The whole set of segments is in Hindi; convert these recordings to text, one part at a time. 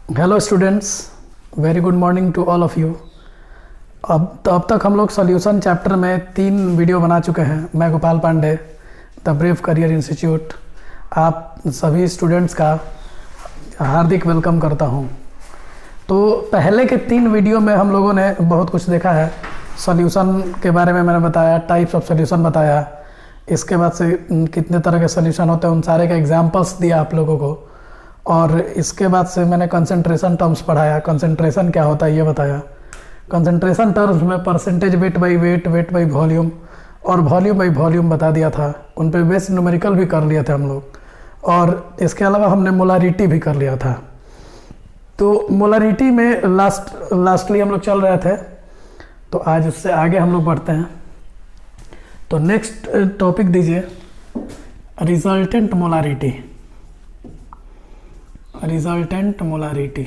Hello students, very good morning to all of you. अब तक हम लोग सॉल्यूशन चैप्टर में 3 वीडियो बना चुके हैं। मैं Gopal Pandey, the brave career institute, आप सभी स्टूडेंट्स का हार्दिक वेलकम करता हूं। तो पहले के 3 वीडियो में हम लोगों ने बहुत कुछ देखा है। सॉल्यूशन के बारे में मैंने बताया, टाइप्स ऑफ सॉल्यूशन बताया, इसके बाद से कितने तरह के सॉल्यूशन होते हैं उन सारे के एग्जांपल्स दिया आप लोगों को, और इसके बाद से मैंने कंसंट्रेशन टर्म्स पढ़ाया। कंसंट्रेशन क्या होता है ये बताया। कंसंट्रेशन टर्म्स में percentage weight by wait, wait by volume और वॉल्यूम बाई वॉल्यूम बता दिया था। उन पे बेस न्यूमेरिकल भी कर लिए थे हम लोग, और इसके अलावा हमने मोलारिटी भी कर लिया था। तो मोलारिटी में लास्टली हम लोग चल रहे थे, तो आज उससे आगे हम लोग बढ़ते हैं। तो नेक्स्ट टॉपिक दीजिए, resultant molarity. Resultant molarity,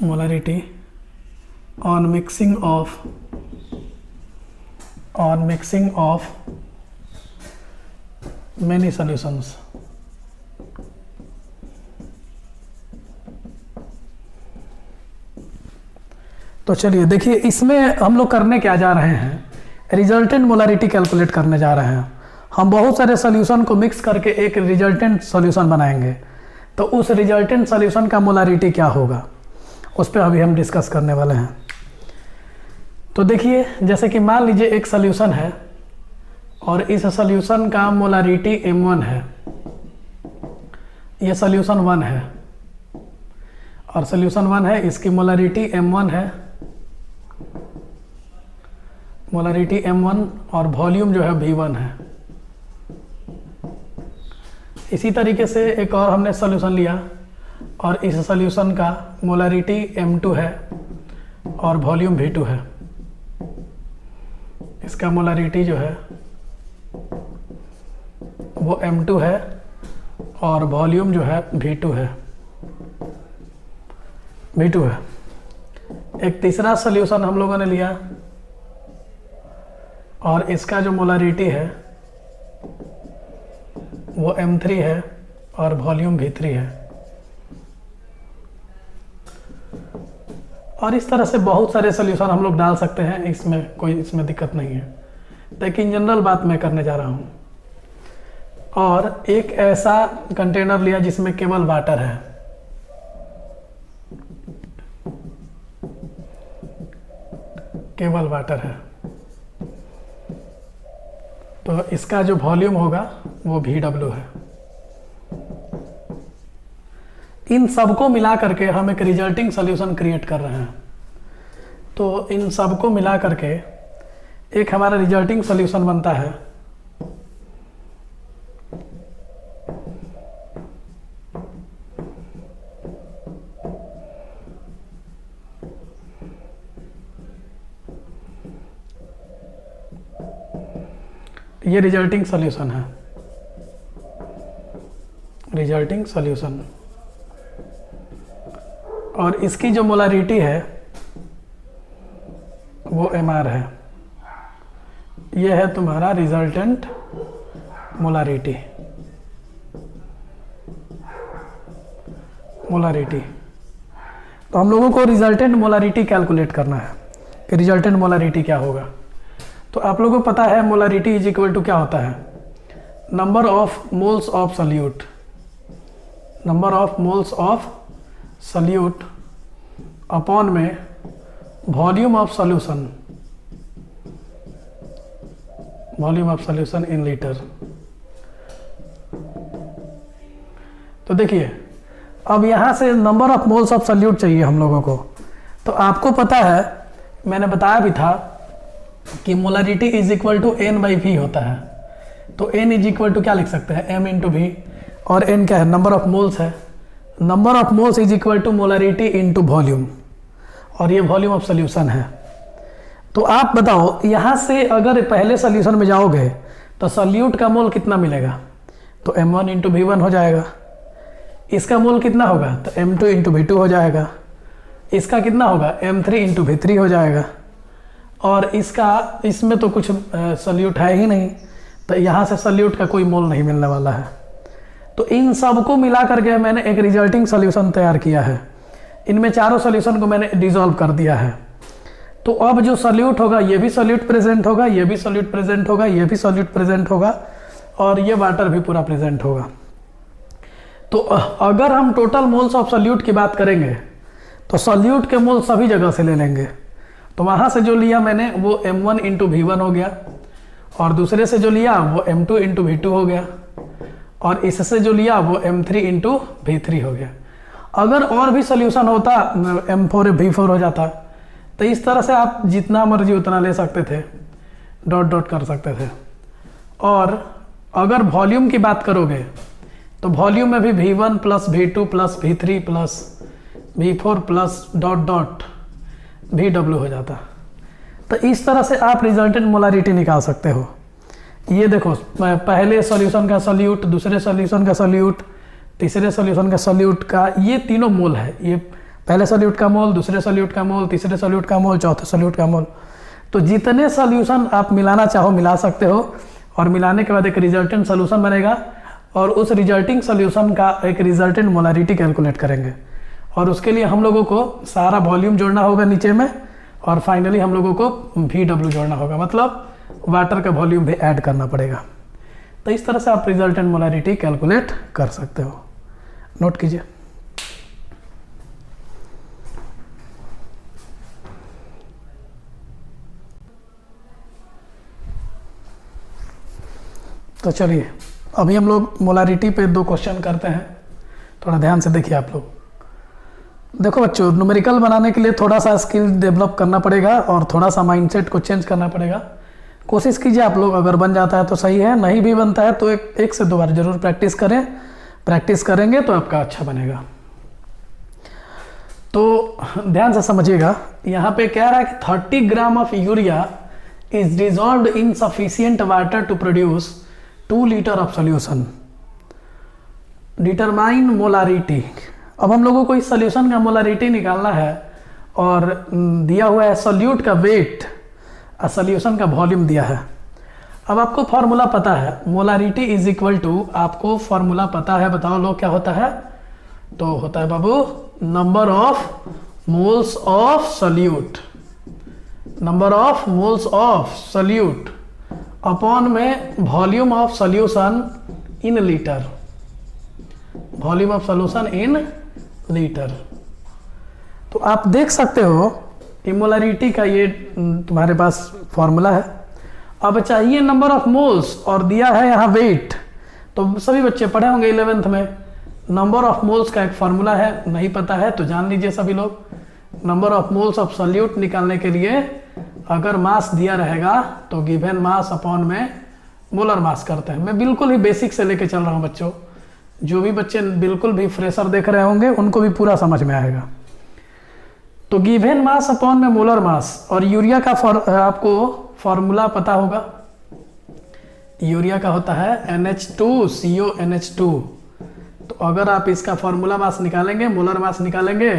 molarity on mixing of many solutions। तो चलिए देखिए, इसमें हम लोग करने क्या जा रहे हैं, रिजल्टेंट मोलारिटी कैलकुलेट करने जा रहे हैं। हम बहुत सारे सॉल्यूशन को मिक्स करके एक रिजल्टेंट सॉल्यूशन बनाएंगे। तो उस रिजल्टेंट सॉल्यूशन का मोलारिटी क्या होगा, उस पर अभी हम डिस्कस करने वाले हैं। तो देखिए, जैसे कि मान लीजिए एक सॉल्यूशन है और इस सॉल्यूशन का मोलारिटी M1 है। ये सॉल्यूशन 1 है और सॉल्यूशन 1 है, इसकी मोलारिटी M1 है, मोलारिटी M1, और वॉल्यूम जो है V1 है। इसी तरीके से एक और हमने सॉल्यूशन लिया और इस सॉल्यूशन का मोलारिटी M2 है और वॉल्यूम V2 है। इसका मोलारिटी जो है वो M2 है और वॉल्यूम जो है V2 है, V2 है। एक तीसरा सॉल्यूशन हम लोगों ने लिया और इसका जो मोलारिटी है वो M3 है और वॉल्यूम V3 है। और इस तरह से बहुत सारे सॉल्यूशन हम लोग डाल सकते हैं, इसमें दिक्कत नहीं है। लेकिन जनरल बात मैं करने जा रहा हूं। और एक ऐसा कंटेनर लिया जिसमें केवल वाटर है, केवल वाटर है। तो इसका जो वॉल्यूम होगा वो VW है। इन सबको मिला करके हम एक रिजल्टिंग सॉल्यूशन क्रिएट कर रहे हैं। तो इन सबको मिला करके एक हमारा रिजल्टिंग सॉल्यूशन बनता है। ये रिजल्टिंग सॉल्यूशन है, रिजल्टिंग सॉल्यूशन। और इसकी जो मोलारिटी है वो MR है। ये है तुम्हारा रिजल्टेंट मोलारिटी, मोलारिटी। तो हम लोगों को रिजल्टेंट मोलारिटी कैलकुलेट करना है कि रिजल्टेंट मोलारिटी क्या होगा। तो आप लोगों को पता है मोलारिटी इज इक्वल टू क्या होता है, number of moles of solute, number of moles of solute upon में volume of solution, volume of solution in litre. तो देखिए, अब यहां से number of moles of solute चाहिए हम लोगों को। तो आपको पता है, मैंने बताया भी था कि molarity is equal to N/V होता है। तो N इज इक्वल टू क्या लिख सकते हैं, M इंटू V, और N क्या है, नंबर ऑफ मोल्स है। Number of moles is equal to molarity into volume, और ये वॉल्यूम ऑफ सोल्यूशन है। तो आप बताओ, यहाँ से अगर पहले सोल्यूशन में जाओगे तो सोल्यूट का मोल कितना मिलेगा, तो M1 इंटू V1 हो जाएगा। इसका मोल कितना होगा, तो M2 इंटू V2 हो जाएगा। इसका कितना होगा, M3 इंटू V3 हो जाएगा। और इसमें तो कुछ सोल्यूट है ही नहीं, तो यहाँ से सोल्यूट का कोई मोल नहीं मिलने वाला है। तो इन सबको मिला करके मैंने एक रिजल्टिंग सोल्यूशन तैयार किया है। इनमें चारों सोल्यूशन को मैंने डिसॉल्व कर दिया है। तो अब जो सॉल्यूट होगा ये भी सॉल्यूट प्रेजेंट होगा, ये भी सॉल्यूट प्रेजेंट होगा, ये भी सॉल्यूट प्रेजेंट होगा और ये वाटर भी पूरा प्रेजेंट होगा। तो अगर हम टोटल मोल्स ऑफ सॉल्यूट की बात करेंगे तो सॉल्यूट के मोल सभी जगह से ले लेंगे। तो वहाँ से जो लिया मैंने वो m1 इंटू V1 हो गया और दूसरे से जो लिया वो m2 इंटू V2 हो गया और इससे जो लिया वो m3 इंटू V3 हो गया। अगर और भी सोल्यूशन होता m4 V4 हो जाता। तो इस तरह से आप जितना मर्जी उतना ले सकते थे, डॉट डॉट कर सकते थे। और अगर वॉल्यूम की बात करोगे तो वॉल्यूम में भी V1 plus V2 plus V3 plus V4 plus dot dot VW हो जाता। तो इस तरह से आप रिजल्टेंट मोलारिटी निकाल सकते हो। ये देखो पहले सॉल्यूशन का सॉल्यूट, दूसरे सॉल्यूशन का सॉल्यूट, तीसरे सॉल्यूशन का सॉल्यूट का ये तीनों मोल है। ये पहले सॉल्यूट का मोल, दूसरे सॉल्यूट का मोल, तीसरे सॉल्यूट का मोल, चौथे सॉल्यूट का मोल। तो जितने सॉल्यूशन आप मिलाना चाहो मिला सकते हो और मिलाने के बाद एक रिजल्टेंट सॉल्यूशन बनेगा और उस रिजल्टिंग सॉल्यूशन का एक रिजल्टेंट मोलारिटी कैलकुलेट करेंगे। और उसके लिए हम लोगों को सारा वॉल्यूम जोड़ना होगा नीचे में और फाइनली हम लोगों को VW जोड़ना होगा, मतलब वाटर का वॉल्यूम भी ऐड करना पड़ेगा। तो इस तरह से आप रिजल्टेंट मोलारिटी कैलकुलेट कर सकते हो। नोट कीजिए। तो चलिए अभी हम लोग मोलारिटी पे 2 क्वेश्चन करते हैं। थोड़ा ध्यान से देखिए आप लोग। देखो बच्चों, न्यूमेरिकल बनाने के लिए थोड़ा सा स्किल डेवलप करना पड़ेगा और थोड़ा सा माइंडसेट को चेंज करना पड़ेगा। कोशिश कीजिए आप लोग, अगर बन जाता है तो सही है, नहीं भी बनता है तो एक से 2 बार जरूर प्रैक्टिस करें। प्रैक्टिस करेंगे तो आपका अच्छा बनेगा। तो ध्यान से समझिएगा, यहाँ पे कह रहा है कि 30 gram of urea is dissolved in sufficient water to produce 2 litre of solution. Determine molarity. अब हम लोगों को इस सोल्यूशन का मोलारिटी निकालना है और दिया हुआ है सोल्यूट का वेट और सोल्यूशन का वॉल्यूम दिया है। अब आपको फॉर्मूला पता है, मोलारिटी इज इक्वल टू, आपको फॉर्मूला पता है, बताओ लोग क्या होता है? तो होता है बाबू number of moles of solute, number of moles of solute upon में volume of solution in litre, volume of solution in litre. तो आप देख सकते हो मोलारिटी का ये तुम्हारे पास फॉर्मूला है। अब चाहिए नंबर ऑफ मोल्स और दिया है यहाँ वेट। तो सभी बच्चे पढ़े होंगे 11th में, नंबर ऑफ मोल्स का एक फॉर्मूला है, नहीं पता है तो जान लीजिए सभी लोग। Number of moles of solute निकालने के लिए अगर मास दिया रहेगा तो गिवन मास अपॉन में मोलर मास करते हैं। मैं बिल्कुल ही बेसिक से लेके चल रहा हूँ बच्चों, जो भी बच्चे बिल्कुल भी फ्रेशर देख रहे होंगे उनको भी पूरा समझ में आएगा। तो गिवन मास अपॉन में मोलर मास, और यूरिया का आपको फॉर्मूला पता होगा। यूरिया का होता है NH2CONH2। तो अगर आप इसका फॉर्मूला मास निकालेंगे, मोलर मास निकालेंगे,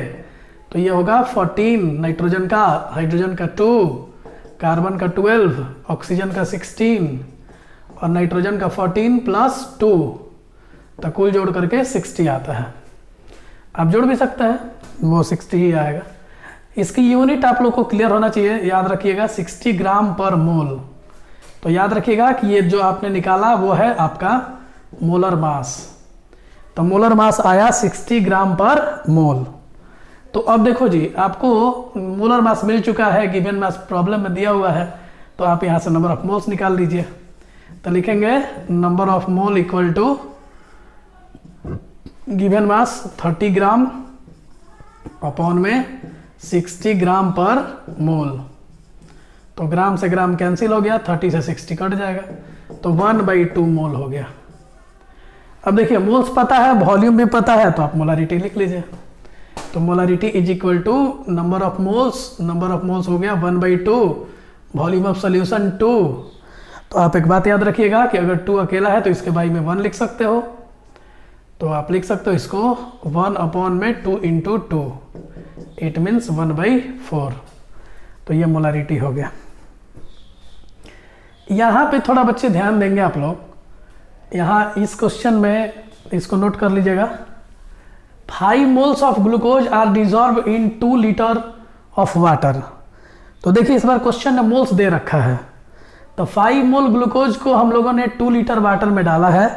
तो ये होगा 14, नाइट्रोजन का, हाइड्रोजन का 2, कार्बन का 12, ऑक्सीजन का 16 और नाइट्रोजन का 14 प्लस 2, तो कुल जोड़ करके 60 आता है। आप जोड़ भी सकते हैं, वो 60 ही आएगा। इसकी यूनिट आप लोग को क्लियर होना चाहिए, याद रखिएगा 60 ग्राम पर मोल। तो याद रखिएगा कि ये जो आपने निकाला वो है आपका मोलर मास। तो मोलर मास आया 60 ग्राम पर मोल। तो अब देखो जी, आपको मोलर मास मिल चुका है, गिवन मास प्रॉब्लम में दिया हुआ है, तो आप यहाँ से नंबर ऑफ मोल्स निकाल लीजिए। तो लिखेंगे number of mole equal to given mass 30 gram upon में 60 ग्राम पर मोल। तो ग्राम से ग्राम कैंसिल हो गया, 30 से 60 कट जाएगा, तो 1/2 मोल हो गया। अब देखिए मोल्स पता है, वॉल्यूम भी पता है, तो आप मोलारिटी लिख लीजिए। तो molarity is equal to number of moles, number of moles हो गया 1/2, वॉल्यूम ऑफ सोल्यूशन 2। तो आप एक बात याद रखिएगा कि अगर 2 अकेला है तो इसके बाई में 1 लिख सकते हो। तो आप लिख सकते हो इसको 1 अपॉन में 2 इंटू 2, इट मीन्स 1/4। तो ये मोलारिटी हो गया। यहाँ पे थोड़ा बच्चे ध्यान देंगे आप लोग, यहाँ इस क्वेश्चन में इसको नोट कर लीजिएगा, 5 moles of glucose are dissolve in 2 litre of water. तो देखिए इस बार क्वेश्चन में मोल्स दे रखा है, तो 5 मोल ग्लूकोज को हम लोगों ने 2 लीटर वाटर में डाला है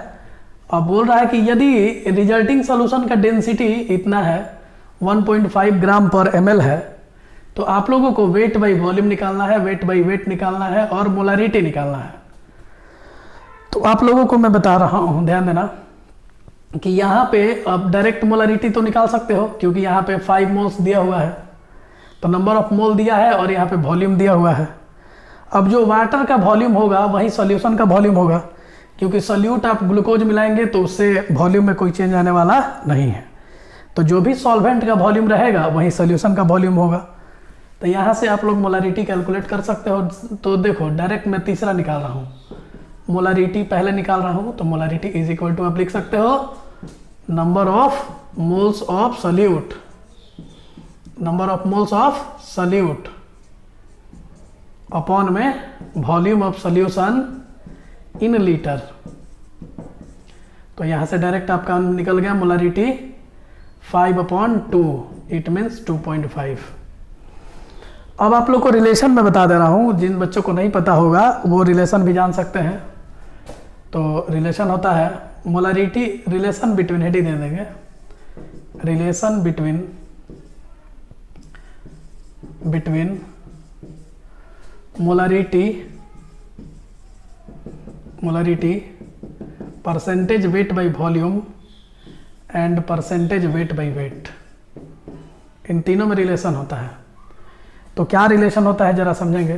और बोल रहा है कि यदि रिजल्टिंग सोल्यूशन का डेंसिटी इतना है 1.5 ग्राम पर ml है, तो आप लोगों को वेट बाई वॉल्यूम निकालना है, वेट बाई वेट निकालना है और मोलारिटी निकालना है। तो आप लोगों को मैं बता रहा हूँ, ध्यान देना कि यहाँ पे अब डायरेक्ट मोलारिटी तो निकाल सकते हो क्योंकि यहाँ पे 5 मोल्स दिया हुआ है, तो नंबर ऑफ मोल दिया है और यहाँ पे वॉल्यूम दिया हुआ है। अब जो वाटर का वॉल्यूम होगा वही सॉल्यूशन का वॉल्यूम होगा, क्योंकि सॉल्यूट आप ग्लूकोज मिलाएंगे तो उससे वॉल्यूम में कोई चेंज आने वाला नहीं है। तो जो भी सॉल्वेंट का वॉल्यूम रहेगा वही सॉल्यूशन का वॉल्यूम होगा। तो यहाँ से आप लोग मोलारिटी कैलकुलेट कर सकते हो। तो देखो डायरेक्ट मैं तीसरा निकाल रहा हूँ, मोलारिटी पहले निकाल रहा हूँ, तो मोलारिटी इज इक्वल टू आप लिख सकते हो number of moles of solute, number of moles of solute upon में volume of solution in litre. तो यहां से डायरेक्ट आपका निकल गया मोलारिटी 5/2, इट मीन्स 2.5। अब आप लोग को रिलेशन में बता दे रहा हूं, जिन बच्चों को नहीं पता होगा वो रिलेशन भी जान सकते हैं। तो रिलेशन होता है मोलारिटी, रिलेशन बिटवीन हेड ही दे देंगे, relation between molarity percentage weight by volume and percentage weight by weight, इन तीनों में रिलेशन होता है। तो क्या रिलेशन होता है जरा समझेंगे।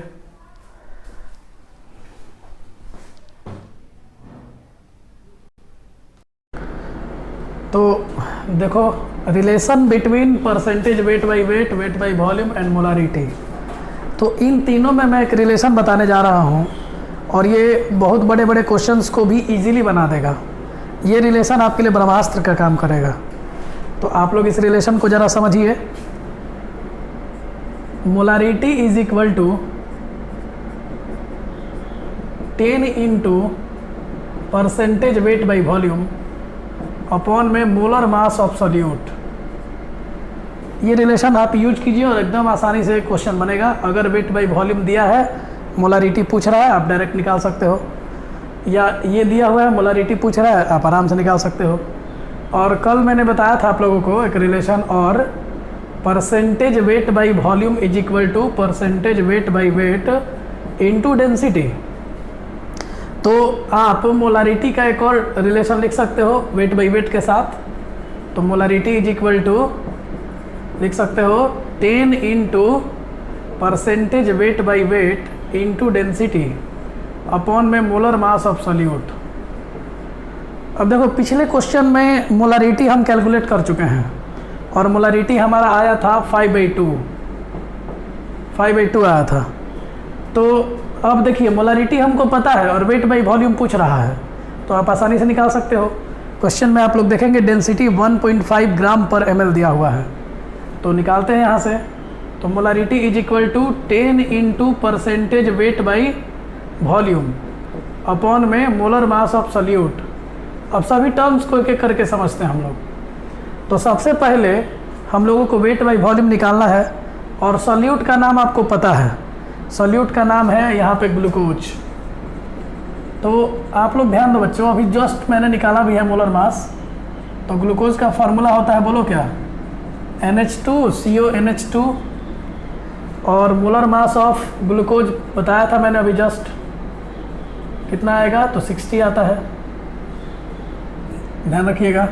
तो देखो relation between percentage weight by wait, wait by volume and molarity, तो इन तीनों में मैं एक रिलेशन बताने जा रहा हूँ और ये बहुत बड़े बड़े क्वेश्चंस को भी इजीली बना देगा। ये रिलेशन आपके लिए ब्रह्मास्त्र का काम करेगा। तो आप लोग इस रिलेशन को ज़रा समझिए। Molarity is equal to 10 into percentage weight by volume upon में मोलर मास ऑफ सॉल्यूट। ये रिलेशन आप यूज कीजिए और एकदम आसानी से क्वेश्चन बनेगा। अगर वेट बाई वॉल्यूम दिया है, मोलारिटी पूछ रहा है, आप डायरेक्ट निकाल सकते हो, या ये दिया हुआ है मोलारिटी पूछ रहा है, आप आराम से निकाल सकते हो। और कल मैंने बताया था आप लोगों को एक रिलेशन, और percentage weight by volume is equal to percentage weight by weight into density. तो आप मोलारिटी का एक और रिलेशन लिख सकते हो वेट बाई वेट के साथ। तो मोलारिटी इज इक्वल टू लिख सकते हो 10 into percentage weight by weight into density upon में मोलर मास ऑफ सॉल्यूट। अब देखो पिछले क्वेश्चन में मोलारिटी हम कैलकुलेट कर चुके हैं और मोलारिटी हमारा आया था 5/2 आया था। तो अब देखिए मोलारिटी हमको पता है और वेट बाई वॉल्यूम पूछ रहा है, तो आप आसानी से निकाल सकते हो। क्वेश्चन में आप लोग देखेंगे डेंसिटी 1.5 ग्राम पर ml दिया हुआ है, तो निकालते हैं यहाँ से। तो molarity is equal to 10 into percentage weight by volume upon में मोलर मास ऑफ सॉल्यूट। अब सभी टर्म्स को एक एक करके समझते हैं हम लोग। तो सबसे पहले हम लोगों को वेट बाई वॉल्यूम निकालना है और सॉल्यूट का नाम आपको पता है, सॉल्यूट का नाम है यहाँ पे ग्लूकोज। तो आप लोग ध्यान दो बच्चों, अभी जस्ट मैंने निकाला भी है मोलर मास। तो ग्लूकोज का फार्मूला होता है, बोलो क्या, NH2CONH2, और मोलर मास ऑफ ग्लूकोज बताया था मैंने अभी जस्ट, कितना आएगा, तो 60 आता है, ध्यान रखिएगा।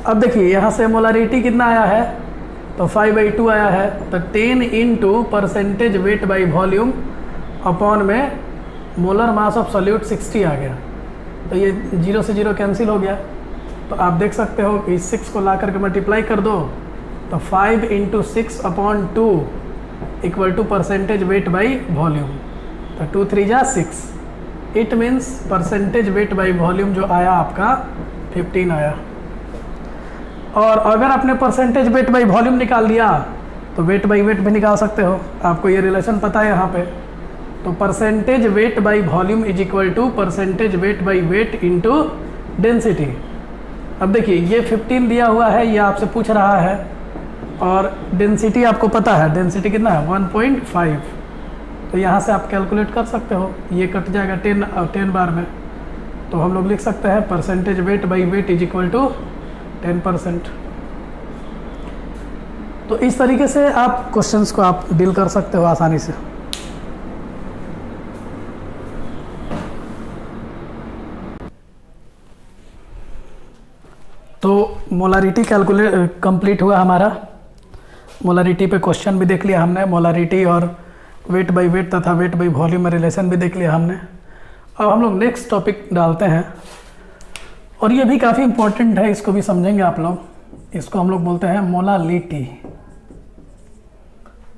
अब देखिए यहाँ से मोलारिटी कितना आया है, तो 5/2 आया है। तो 10 into percentage weight by volume upon में मोलर मास ऑफ सॉल्यूट 60 आ गया। तो ये 0 से 0 कैंसिल हो गया। तो आप देख सकते हो कि 6 को ला करके मल्टीप्लाई कर दो, तो 5 into 6/2 equal to percentage weight by volume. तो 2 3 जा 6, it means percentage weight by volume जो आया आपका 15 आया। और अगर आपने परसेंटेज वेट बाई वॉल्यूम निकाल लिया तो वेट बाई वेट भी निकाल सकते हो। आपको ये रिलेशन पता है यहाँ पे। तो percentage weight by volume is equal to percentage weight by weight into density. अब देखिए ये 15 दिया हुआ है, ये आपसे पूछ रहा है, और डेंसिटी आपको पता है, डेंसिटी कितना है 1.5। तो यहाँ से आप कैलकुलेट कर सकते हो, ये कट जाएगा 10 बार में। तो हम लोग लिख सकते हैं percentage weight by weight is equal to 10%। तो इस तरीके से आप क्वेश्चंस को आप डील कर सकते हो आसानी से। तो मोलारिटी कैलकुलेट कंप्लीट हुआ हमारा। मोलारिटी पे क्वेश्चन भी देख लिया हमने, मोलारिटी और वेट बाई वेट तथा वेट बाई वॉल्यूम में रिलेशन भी देख लिया हमने। अब हम लोग नेक्स्ट टॉपिक डालते हैं, और ये भी काफ़ी इम्पोर्टेंट है, इसको भी समझेंगे आप लोग। इसको हम लोग बोलते हैं मोलालिटी।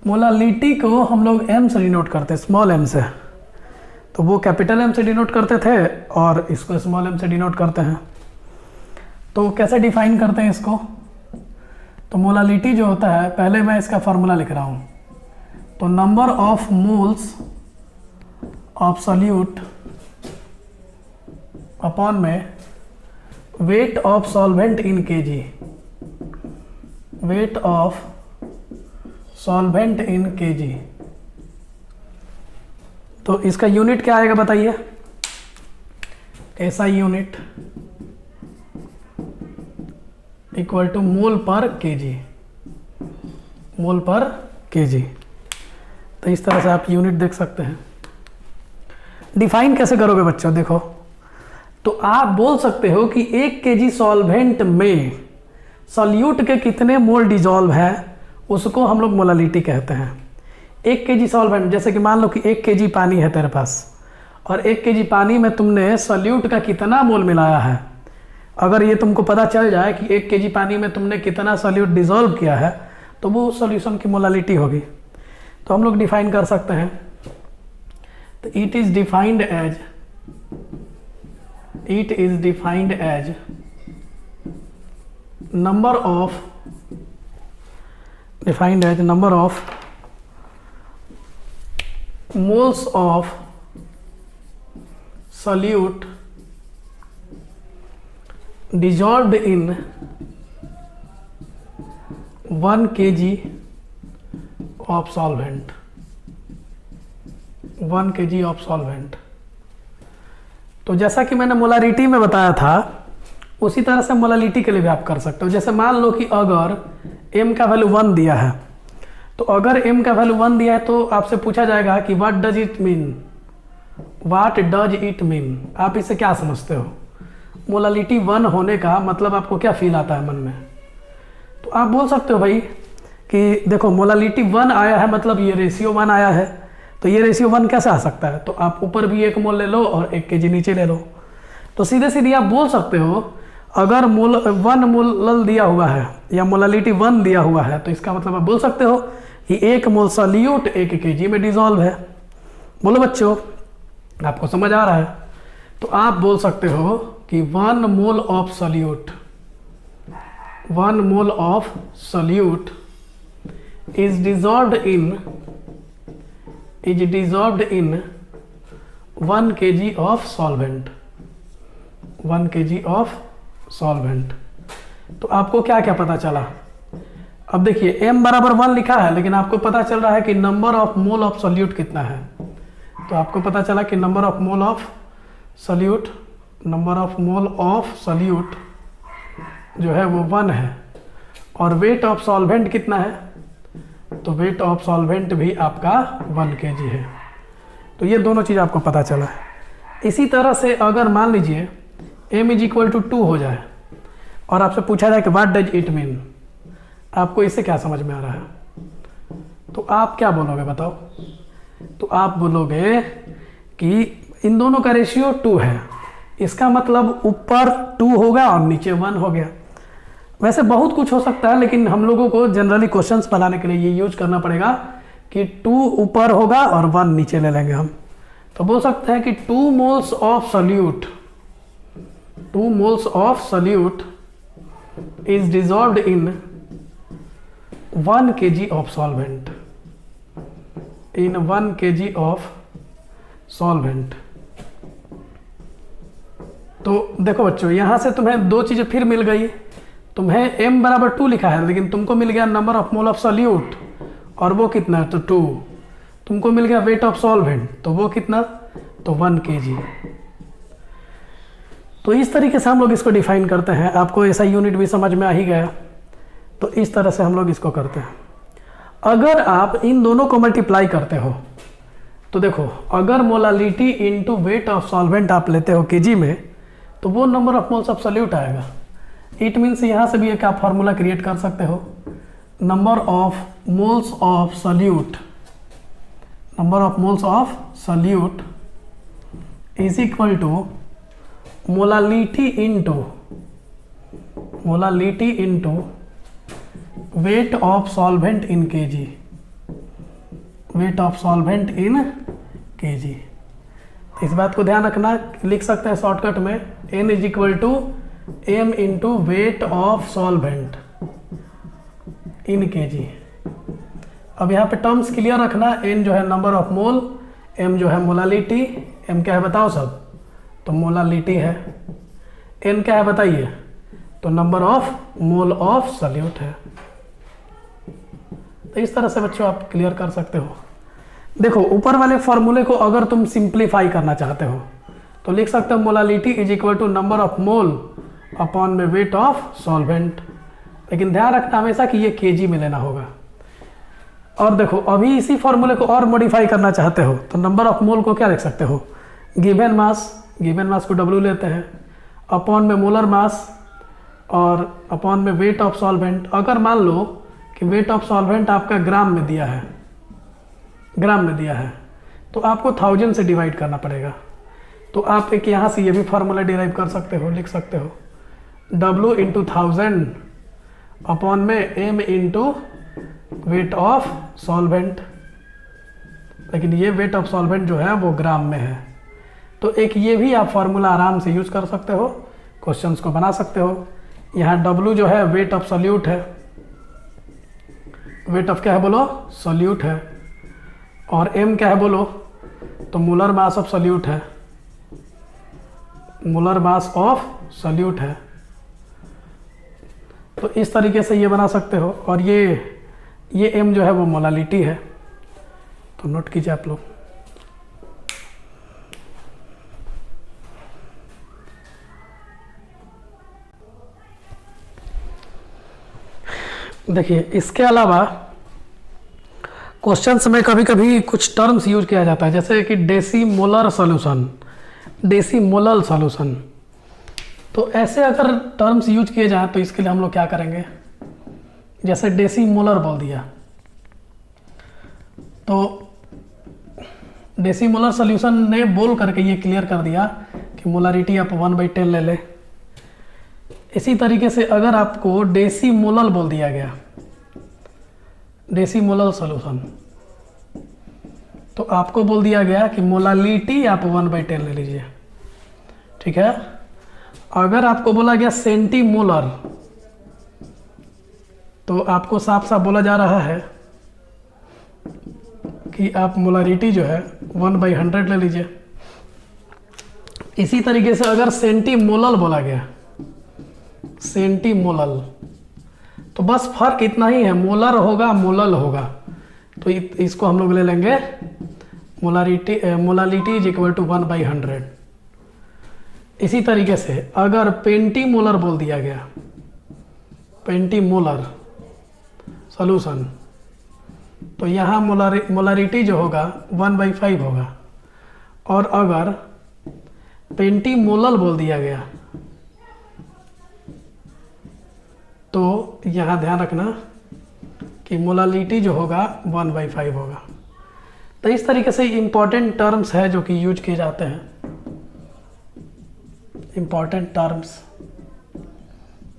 मोलालिटी को हम लोग एम से डिनोट करते हैं, स्मॉल एम से। तो वो कैपिटल एम से डिनोट करते थे और इसको स्मॉल एम से डिनोट करते हैं। तो कैसे डिफाइन करते हैं इसको? तो मोलालिटी जो होता है, पहले मैं इसका फॉर्मूला लिख रहा हूँ। तो number of moles of solute upon में weight of solvent in KG, weight of solvent in KG. तो इसका यूनिट क्या आएगा बताइए? ऐसा यूनिट इक्वल टू मोल पर केजी, मोल पर केजी। तो इस तरह से आप यूनिट देख सकते हैं। डिफाइन कैसे करोगे बच्चों? देखो, तो आप बोल सकते हो कि 1 केजी सॉल्वेंट में सॉल्यूट के कितने मोल डिजॉल्व है, उसको हम लोग मोलालिटी कहते हैं। 1 केजी सॉल्वेंट, जैसे कि मान लो कि 1 केजी पानी है तेरे पास, और 1 केजी पानी में तुमने सॉल्यूट का कितना मोल मिलाया है, अगर ये तुमको पता चल जाए कि 1 केजी पानी में तुमने कितना सॉल्यूट डिजॉल्व किया है, तो वो सॉल्यूशन की मोलालिटी होगी। तो हम लोग डिफाइन कर सकते हैं। तो it is defined as number of moles of solute dissolved in 1 kg of solvent, 1 kg of solvent। तो जैसा कि मैंने मोलारिटी में बताया था, उसी तरह से मोलालिटी के लिए भी आप कर सकते हो। जैसे मान लो कि अगर m का वैल्यू 1 दिया है, तो अगर m का वैल्यू 1 दिया है तो आपसे पूछा जाएगा कि व्हाट डज इट मीन। आप इसे क्या समझते हो? मोलालिटी 1 होने का मतलब आपको क्या फील आता है मन में? तो आप बोल सकते हो भाई कि देखो मोलालिटी 1 आया है, मतलब ये रेशियो 1 आया है, तो ये रेशियो 1 कैसे आ सकता है? तो आप ऊपर भी 1 मोल ले लो और 1 केजी नीचे ले लो। तो सीधे सीधे आप बोल सकते हो, अगर 1 मोल दिया हुआ है या मोलालिटी 1 दिया हुआ है, तो इसका मतलब आप बोल सकते हो कि 1 मोल सॉल्यूट 1 केजी में डिजॉल्व है। बोलो बच्चों, आपको समझ आ रहा है? तो आप बोल सकते हो कि 1 मोल of solute is dissolved in 1 KG of solvent, 1 KG of solvent. तो आपको क्या क्या पता चला? अब देखिए m बराबर 1 लिखा है, लेकिन आपको पता चल रहा है कि number of mole of solute कितना है। तो आपको पता चला कि number of mole of solute जो है वो 1 है, और वेट ऑफ सॉल्वेंट कितना है? तो वेट ऑफ सॉल्वेंट भी आपका 1 केजी है। तो ये दोनों चीज़ आपको पता चला है। इसी तरह से अगर मान लीजिए m इज इक्वल टू 2 हो जाए और आपसे पूछा जाए कि व्हाट डज इट मीन, आपको इससे क्या समझ में आ रहा है? तो आप क्या बोलोगे बताओ? तो आप बोलोगे कि इन दोनों का रेशियो 2 है, इसका मतलब ऊपर 2 होगा और नीचे 1 हो गया। वैसे बहुत कुछ हो सकता है, लेकिन हम लोगों को जनरली क्वेश्चंस बनाने के लिए ये यूज करना पड़ेगा कि 2 ऊपर होगा और 1 नीचे ले लेंगे हम। तो बोल सकते हैं कि 2 moles of solute is dissolved in 1 kg of solvent, in 1 kg of solvent. तो देखो बच्चों, यहाँ से तुम्हें दो चीज़ें फिर मिल गई। तुम्हें m बराबर 2 लिखा है, लेकिन तुमको मिल गया number of mole of solute, और वो कितना है? तो 2। तुमको मिल गया वेट ऑफ सॉल्वेंट, तो वो कितना? तो 1 kg। तो इस तरीके से हम लोग इसको डिफाइन करते हैं। आपको ऐसा यूनिट भी समझ में आ ही गया। तो इस तरह से हम लोग इसको करते हैं। अगर आप इन दोनों को मल्टीप्लाई करते हो तो देखो, अगर molality into weight of solvent आप लेते हो केजी में, तो वो number of moles of solute आएगा। इट मीन्स यहाँ से भी एक आप फार्मूला क्रिएट कर सकते हो, number of moles of solute, number of moles of solute is equal to molality into weight of solvent in KG, weight of solvent in KG. इस बात को ध्यान रखना, लिख सकते हैं शॉर्टकट में n is equal to M into weight of solvent in KG. अब यहाँ पे टर्म्स क्लियर रखना, n जो है नंबर ऑफ मोल, m जो है मोलालिटी, m क्या है बताओ सब? तो मोलालिटी है। n क्या है बताइए? तो number of mole of solute है। तो इस तरह से बच्चों आप क्लियर कर सकते हो। देखो, ऊपर वाले फॉर्मूले को अगर तुम सिंप्लीफाई करना चाहते हो तो लिख सकते हो molality is equal to number of mole upon में वेट ऑफ सॉल्वेंट। लेकिन ध्यान रखना हमेशा कि ये केजी में लेना होगा। और देखो, अभी इसी फॉर्मूले को और मॉडिफाई करना चाहते हो तो नंबर ऑफ मोल को क्या लिख सकते हो? गिवन मास को W लेते हैं, अपॉन में मोलर मास, और अपॉन में वेट ऑफ सॉल्वेंट। अगर मान लो कि वेट ऑफ सॉल्वेंट आपका ग्राम में दिया है, तो आपको 1000 से डिवाइड करना पड़ेगा। तो आप एक यहाँ से ये भी फार्मूला डिराइव कर सकते हो, लिख सकते हो W इंटू 1000 अपॉन में m into weight of solvent. लेकिन ये वेट ऑफ सॉल्वेंट जो है वो ग्राम में है। तो एक ये भी आप फार्मूला आराम से यूज कर सकते हो, क्वेश्चंस को बना सकते हो। यहाँ W जो है वेट ऑफ सॉल्यूट है, वेट ऑफ क्या है बोलो? सॉल्यूट है। और m क्या है बोलो? तो मोलर मास ऑफ सॉल्यूट है, मोलर मास ऑफ सॉल्यूट है। तो इस तरीके से ये बना सकते हो। और ये m जो है वो मोलालिटी है। तो नोट कीजिए आप लोग। देखिए, इसके अलावा क्वेश्चंस में कभी कभी कुछ टर्म्स यूज किया जाता है, जैसे कि डेसीमोलर सॉल्यूशन, डेसीमोलल सॉल्यूशन। तो ऐसे अगर टर्म्स यूज किए जाएं तो इसके लिए हम लोग क्या करेंगे? जैसे डेसीमोलर बोल दिया, तो डेसीमोलर सॉल्यूशन ने बोल करके ये क्लियर कर दिया कि मोलारिटी आप 1/10 ले ले। इसी तरीके से अगर आपको डेसीमोलल बोल दिया गया, डेसीमोलल सॉल्यूशन, तो आपको बोल दिया गया कि मोलालिटी आप 1/10 ले लीजिए, ठीक है। अगर आपको बोला गया सेंटीमोलर, तो आपको साफ साफ बोला जा रहा है कि आप मोलारिटी जो है 1/100 ले लीजिए। इसी तरीके से अगर सेंटीमोलल बोला गया, सेंटीमोलल, तो बस फर्क इतना ही है, मोलर होगा मोलल होगा। तो इसको हम लोग ले लेंगे मोलालिटी इज इक्वल टू 1/100। इसी तरीके से अगर पेंटीमोलर बोल दिया गया, पेंटीमोलर सॉल्यूशन, तो यहाँ मोलारिटी जो होगा 1/5 होगा। और अगर पेंटीमोलल बोल दिया गया तो यहाँ ध्यान रखना कि मोलालिटी जो होगा 1/5 होगा। तो इस तरीके से इंपॉर्टेंट टर्म्स है जो कि यूज किए जाते हैं, इंपॉर्टेंट टर्म्स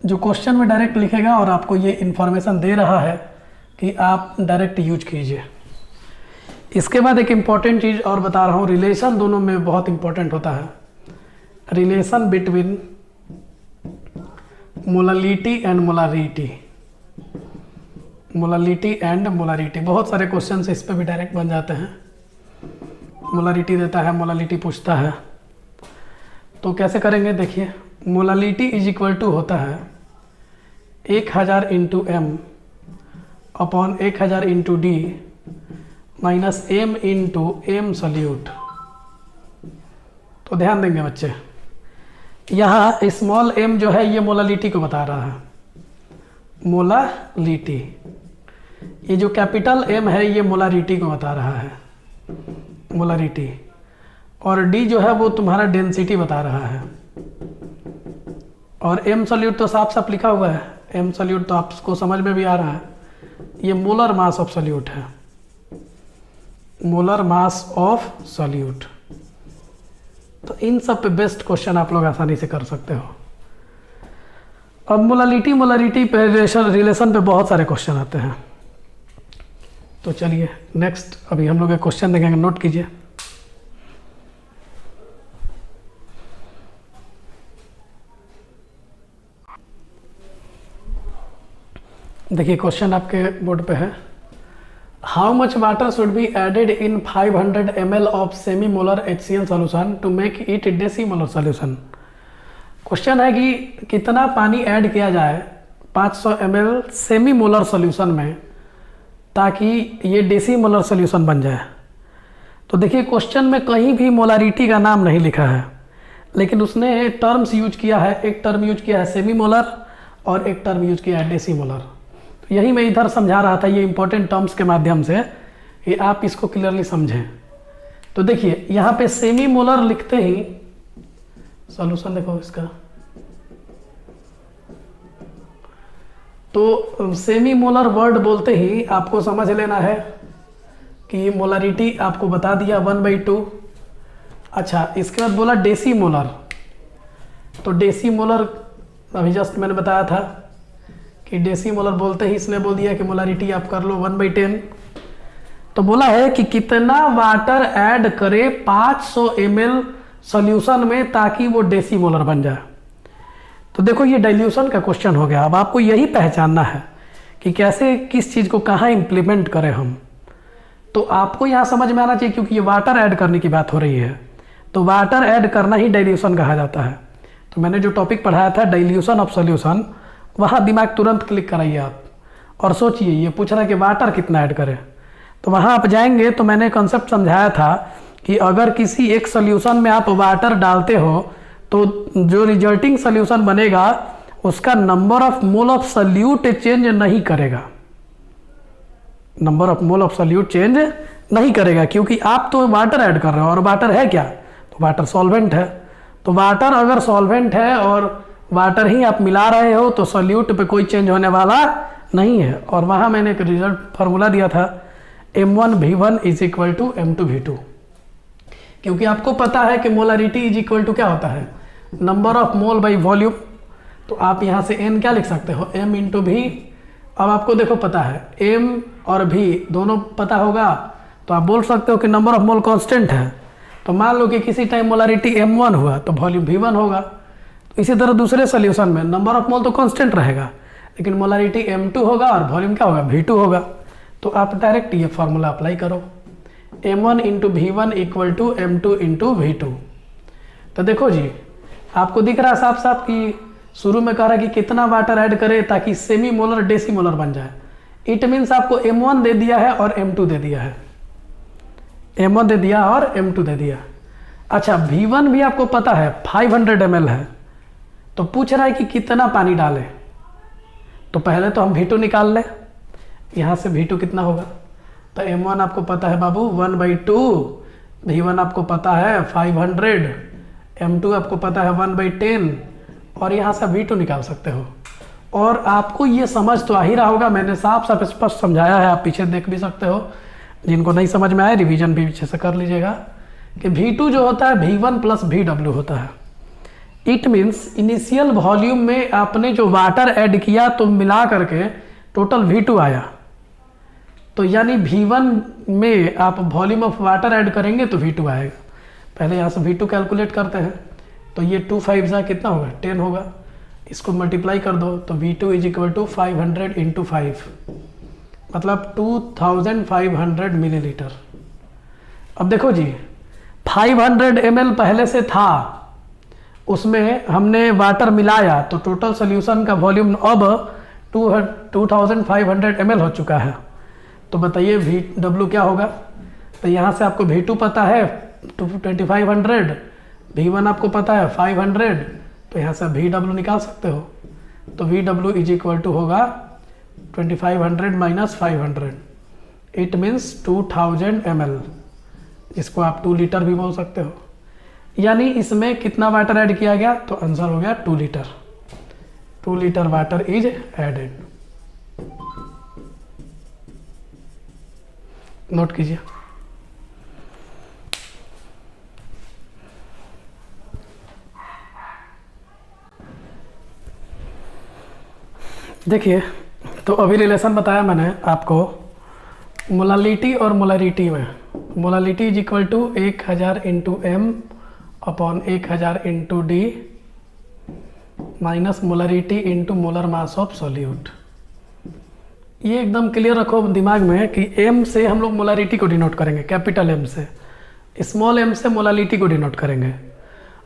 जो क्वेश्चन में डायरेक्ट लिखेगा और आपको ये इंफॉर्मेशन दे रहा है कि आप डायरेक्ट यूज कीजिए। इसके बाद एक इम्पॉर्टेंट चीज़ और बता रहा हूँ, रिलेशन दोनों में बहुत इंपॉर्टेंट होता है, relation between molality and molarity, molality and molarity. बहुत सारे क्वेश्चन इस पे भी डायरेक्ट बन जाते हैं। मोलारिटी देता है, मोलालिटी पूछता है, तो कैसे करेंगे देखिए। मोलालिटी इज इक्वल टू होता है 1000 into M upon 1000 into D minus M into M solute. तो ध्यान देंगे बच्चे, यहाँ स्मॉल एम जो है ये मोलालिटी को बता रहा है, मोलालिटी। ये जो कैपिटल एम है ये मोलारिटी को बता रहा है, मोलारिटी। और डी जो है वो तुम्हारा डेंसिटी बता रहा है। और एम सॉल्यूट तो साफ साफ लिखा हुआ है, एम सॉल्यूट तो आपको समझ में भी आ रहा है, ये मोलर मास ऑफ सॉल्यूट है, मोलर मास ऑफ सॉल्यूट। तो इन सब पे बेस्ट क्वेश्चन आप लोग आसानी से कर सकते हो। अब मोलारिटी पे रिलेशन पे बहुत सारे क्वेश्चन आते हैं। तो चलिए नेक्स्ट अभी हम लोग एक क्वेश्चन देखेंगे, नोट कीजिए। देखिए क्वेश्चन आपके बोर्ड पे है, how much water should be added in 500 ml of semi molar HCl solution to make it decimolar solution. Question है कि कितना पानी ऐड किया जाए 500 ml सेमी मोलर सॉल्यूशन में ताकि ये डेसीमोलर सॉल्यूशन बन जाए। तो देखिए क्वेश्चन में कहीं भी मोलारिटी का नाम नहीं लिखा है, लेकिन उसने टर्म्स यूज किया है, एक टर्म यूज किया है सेमी मोलर और एक टर्म यूज किया है डेसीमोलर। तो यही मैं इधर समझा रहा था, ये इंपॉर्टेंट टर्म्स के माध्यम से कि आप इसको क्लियरली समझें। तो देखिए यहाँ पे सेमी मोलर लिखते ही सॉल्यूशन देखो इसका, तो सेमी मोलर वर्ड बोलते ही आपको समझ लेना है कि मोलारिटी आपको बता दिया 1/2। अच्छा इसके बाद बोला डेसीमोलर, तो डेसीमोलर अभी जस्ट मैंने बताया था कि डेसीमोलर बोलते ही इसने बोल दिया कि मोलारिटी आप कर लो 1/10। तो बोला है कि कितना वाटर ऐड करे 500 ml सॉल्यूशन में ताकि वो डेसीमोलर बन जाए। तो देखो ये डाइल्यूशन का क्वेश्चन हो गया। अब आपको यही पहचानना है कि कैसे किस चीज़ को कहाँ इम्प्लीमेंट करें हम। तो आपको यहाँ समझ में आना चाहिए, क्योंकि ये वाटर ऐड करने की बात हो रही है, तो वाटर ऐड करना ही डाइल्यूशन कहा जाता है। तो मैंने जो टॉपिक पढ़ाया था डाइल्यूशन ऑफ सॉल्यूशन, वहाँ दिमाग तुरंत क्लिक कराइए आप और सोचिए, ये पूछ रहा है कि वाटर कितना ऐड करें। तो वहाँ आप जाएंगे तो मैंने कॉन्सेप्ट समझाया था कि अगर किसी एक सॉल्यूशन में आप वाटर डालते हो तो जो रिजल्टिंग सॉल्यूशन बनेगा उसका number of mole of solute change नहीं करेगा, number of mole of solute change नहीं करेगा, क्योंकि आप तो वाटर ऐड कर रहे हो और वाटर है क्या, तो वाटर सॉल्वेंट है। तो वाटर अगर सॉल्वेंट है और वाटर ही आप मिला रहे हो तो सॉल्यूट पे कोई चेंज होने वाला नहीं है। और वहाँ मैंने एक रिजल्ट फार्मूला दिया था M1V1 is equal to M2V2, क्योंकि आपको पता है कि मोलारिटी इज इक्वल टू क्या होता है, number of mole by volume. तो आप यहाँ से N क्या लिख सकते हो, M इंटू V। अब आपको देखो पता है M और V दोनों पता होगा, तो आप बोल सकते हो कि नंबर ऑफ मोल कांस्टेंट है। तो मान लो कि किसी टाइम मोलारिटी M1 हुआ तो वॉल्यूम V1 होगा। तो इसी तरह दूसरे सोल्यूशन में नंबर ऑफ मोल तो कांस्टेंट रहेगा, लेकिन मोलारिटी M2 होगा और वॉल्यूम क्या होगा, V2 होगा। तो आप डायरेक्ट ये फार्मूला अप्लाई करो, M1 into V1 equal to M2 into V2। तो देखो जी आपको दिख रहा है साफ साफ कि शुरू में कह रहा है कि कितना वाटर ऐड करे ताकि सेमी मोलर डेसीमोलर बन जाए। इट मीन्स आपको M1 दे दिया है और M2 दे दिया है, M1 दे दिया और M2 दे दिया। अच्छा V1 भी आपको पता है 500 ml है, तो पूछ रहा है कि कितना पानी डालें। तो पहले तो हम V2 निकाल लें, यहाँ से V2 कितना होगा, तो M1 आपको पता है बाबू 1/2, V1 आपको पता है 500, M2 आपको पता है 1/10, और यहाँ से V2 निकाल सकते हो। और आपको ये समझ तो आ ही रहा होगा, मैंने साफ साफ स्पष्ट समझाया है, आप पीछे देख भी सकते हो। जिनको नहीं समझ में आए रिवीजन भी पीछे से कर लीजिएगा कि V2 जो होता है V1 प्लस VW होता है। इट मीन्स इनिशियल वॉल्यूम में आपने जो वाटर ऐड किया तो मिला करके टोटल V2 आया। तो यानी V1 में आप वॉल्यूम ऑफ वाटर ऐड करेंगे तो V2 आएगा। पहले यहाँ से V2 कैलकुलेट करते हैं, तो ये 2 5 जा कितना होगा 10 होगा, इसको मल्टीप्लाई कर दो तो V2 is equal to 500 into 5, मतलब 2500 मिलीलीटर। अब देखो जी 500 ml पहले से था, उसमें हमने वाटर मिलाया तो टोटल सोल्यूशन का वॉल्यूम अब 2500 ml हो चुका है। तो बताइए VW क्या होगा। तो यहाँ से आपको V2 पता है 2500, V1 आपको पता है 500, तो यहाँ से VW निकाल सकते हो। तो VW इज इक्वल टू होगा 2500 माइनस 500, इट मीन्स 2000 ml, जिसको आप 2 लीटर भी बोल सकते हो। यानी इसमें कितना वाटर ऐड किया गया, तो आंसर हो गया 2 litre. 2 litre water is added. Note कीजिए। देखिए, तो अभी रिलेशन बताया मैंने आपको मोलालिटी और मोलरिटी में। Molality is equal to 1000 into M upon 1000 into D minus molarity into molar mass of solute. ये एकदम क्लियर रखो दिमाग में कि एम से हम लोग मोलारिटी को डिनोट करेंगे, कैपिटल एम से, स्मॉल एम से मोलालिटी को डिनोट करेंगे,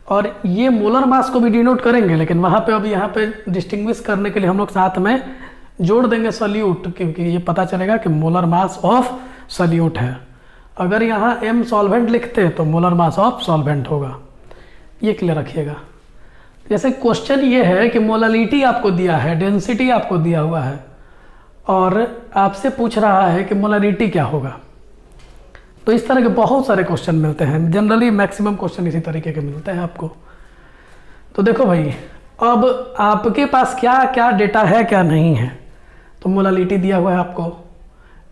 और ये मोलर मास को भी डिनोट करेंगे, लेकिन वहाँ पे अभी यहाँ पे डिस्टिंग्विश करने के लिए हम लोग साथ में जोड़ देंगे सॉल्यूट, क्योंकि ये पता चलेगा कि मोलर मास ऑफ सॉल्यूट है। अगर यहाँ एम सॉल्वेंट लिखते तो मोलर मास ऑफ सॉल्वेंट होगा। ये क्लियर रखिएगा। जैसे क्वेश्चन ये है कि मोलालिटी आपको दिया है, डेंसिटी आपको दिया हुआ है, और आपसे पूछ रहा है कि मोलारिटी क्या होगा। तो इस तरह के बहुत सारे क्वेश्चन मिलते हैं, जनरली मैक्सिमम क्वेश्चन इसी तरीके के मिलते हैं आपको। तो देखो भाई, अब आपके पास क्या क्या डेटा है क्या नहीं है। तो मोलालिटी दिया हुआ है आपको,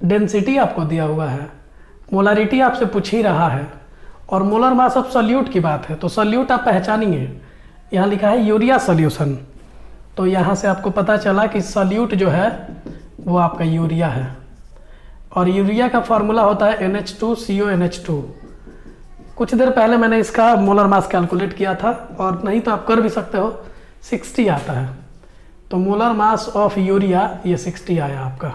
डेंसिटी आपको दिया हुआ है, मोलारिटी आपसे पूछ ही रहा है, और मोलर मास ऑफ सॉल्यूट की बात है। तो सॉल्यूट आप पहचानिए, यहाँ लिखा है यूरिया सॉल्यूशन, तो यहाँ से आपको पता चला कि सॉल्यूट जो है वो आपका यूरिया है, और यूरिया का फॉर्मूला होता है NH2CONH2। कुछ देर पहले मैंने इसका मोलर मास कैलकुलेट किया था, और नहीं तो आप कर भी सकते हो, 60 आता है। तो मोलर मास ऑफ यूरिया ये 60 आया आपका।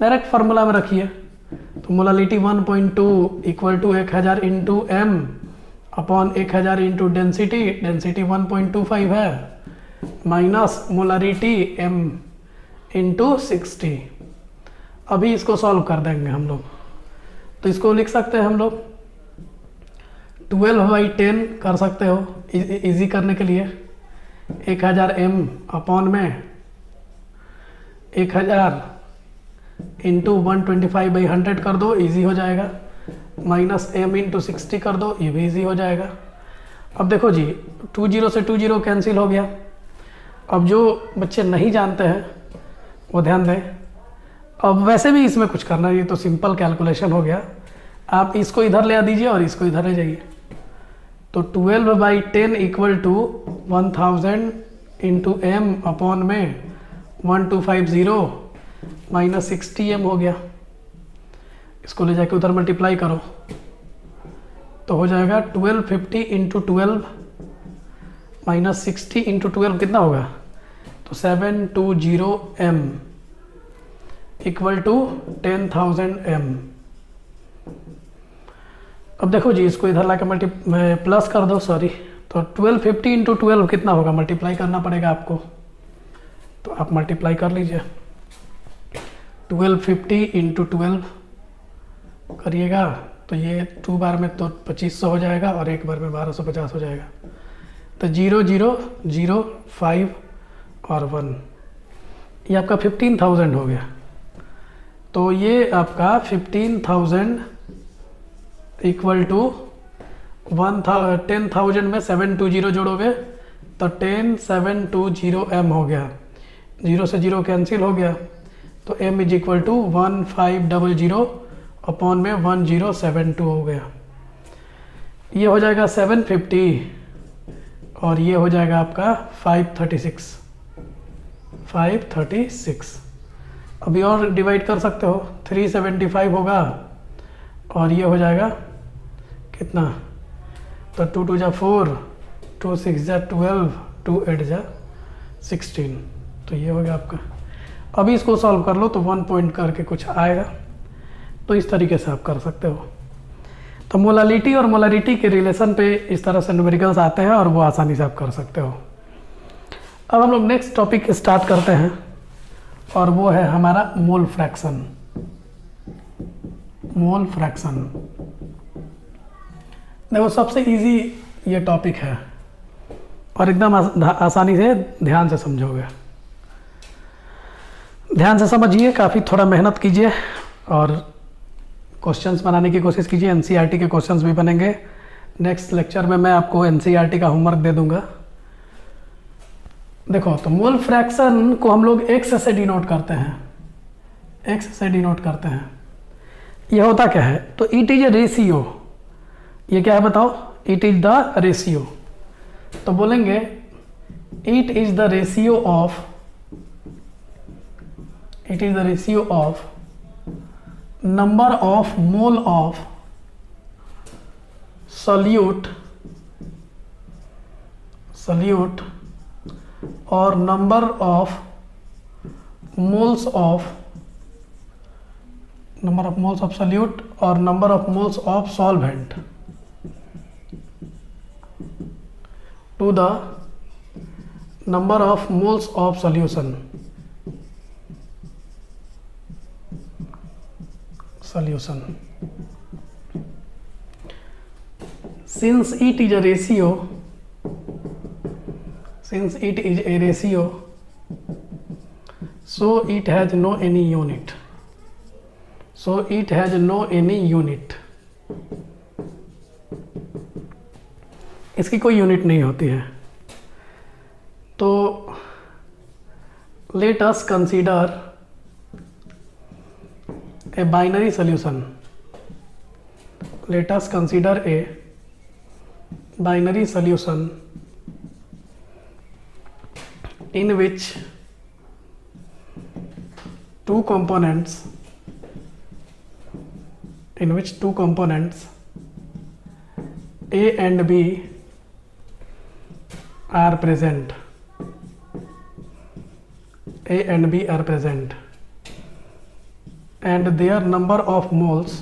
डायरेक्ट फार्मूला में रखिए, तो molality 1.2 equal to 1000 into M upon 1000 into density, density 1.25 है, माइनस मोलारिटी एम इंटू 60। अभी इसको सॉल्व कर देंगे हम लोग। तो इसको लिख सकते हैं हम लोग 12/10 कर सकते हो इजी करने के लिए। 1000 एम अपॉन में 1000 इंटू 125/100 कर दो, इजी हो जाएगा, माइनस एम इंटू 60 कर दो, ये भी इजी हो जाएगा। अब देखो जी, 20 से 20 कैंसिल हो गया। अब जो बच्चे नहीं जानते हैं वो ध्यान दें। अब वैसे भी इसमें कुछ करना, ये तो सिंपल कैलकुलेशन हो गया। आप इसको इधर ले आ दीजिए और इसको इधर ले जाइए। तो 12/10 equal to 1000 into M upon में 1250 माइनस 60 एम हो गया। इसको ले जाके उधर मल्टीप्लाई करो तो हो जाएगा 1250 इंटू 12 माइनस 60 इंटू 12 कितना होगा, तो 720 एम इक्वल टू 10,000 एम। अब देखो जी, इसको इधर लाके प्लस कर दो, सॉरी, तो 1250 इंटू 12 कितना होगा, मल्टीप्लाई करना पड़ेगा आपको, तो आप मल्टीप्लाई कर लीजिए। 1250 इंटू 12 करिएगा तो ये 2 बार में तो 2500 हो जाएगा, और 1 बार में 1250 हो जाएगा। तो 0 0 0 5 और 1, ये आपका 15,000 हो गया। तो ये आपका 15,000 इक्वल टू 10,000 में 720 जोड़ोगे तो 10,720 एम हो गया। 0 से 0 कैंसिल हो गया, तो m is equal to 1500 upon में 1072 हो गया। ये हो जाएगा 750 और ये हो जाएगा आपका 536। अभी और डिवाइड कर सकते हो, 375 होगा और ये हो जाएगा कितना, तो 2 2 जा 4, 2 6 जा 12, 2 8 जा 16, तो ये हो गया आपका। अभी इसको सॉल्व कर लो तो 1 पॉइंट करके कुछ आएगा, तो इस तरीके से आप कर सकते हो। तो मोलालिटी और मोलारिटी के रिलेशन पे इस तरह से न्यूमेरिकल्स आते हैं और वो आसानी से आप कर सकते हो। अब हम लोग नेक्स्ट टॉपिक स्टार्ट करते हैं और वो है हमारा मोल फ्रैक्शन। मोल फ्रैक्शन देखो सबसे इजी ये टॉपिक है और एकदम आसानी से ध्यान से समझोगे। ध्यान से समझिए, काफ़ी थोड़ा मेहनत कीजिए और क्वेश्चंस बनाने की कोशिश कीजिए। एनसीईआरटी के क्वेश्चंस भी बनेंगे। नेक्स्ट लेक्चर में मैं आपको एनसीईआरटी का होमवर्क दे दूंगा। देखो तो मोल फ्रैक्शन को हम लोग एक्स से डिनोट करते हैं, एक्स से डिनोट करते हैं। ये होता क्या है, तो इट इज ए रेशियो। ये क्या है बताओ, इट इज द रेशियो। तो बोलेंगे it is the ratio of, it is the ratio of number of mole of solute और number of moles of solute और number of moles of solvent to the number of moles of solution since it is a ratio, so it has no any unit, इसकी कोई यूनिट नहीं होती है। तो let us consider a binary solution, let us consider a binary solution in which two components A and B are present, and their number of moles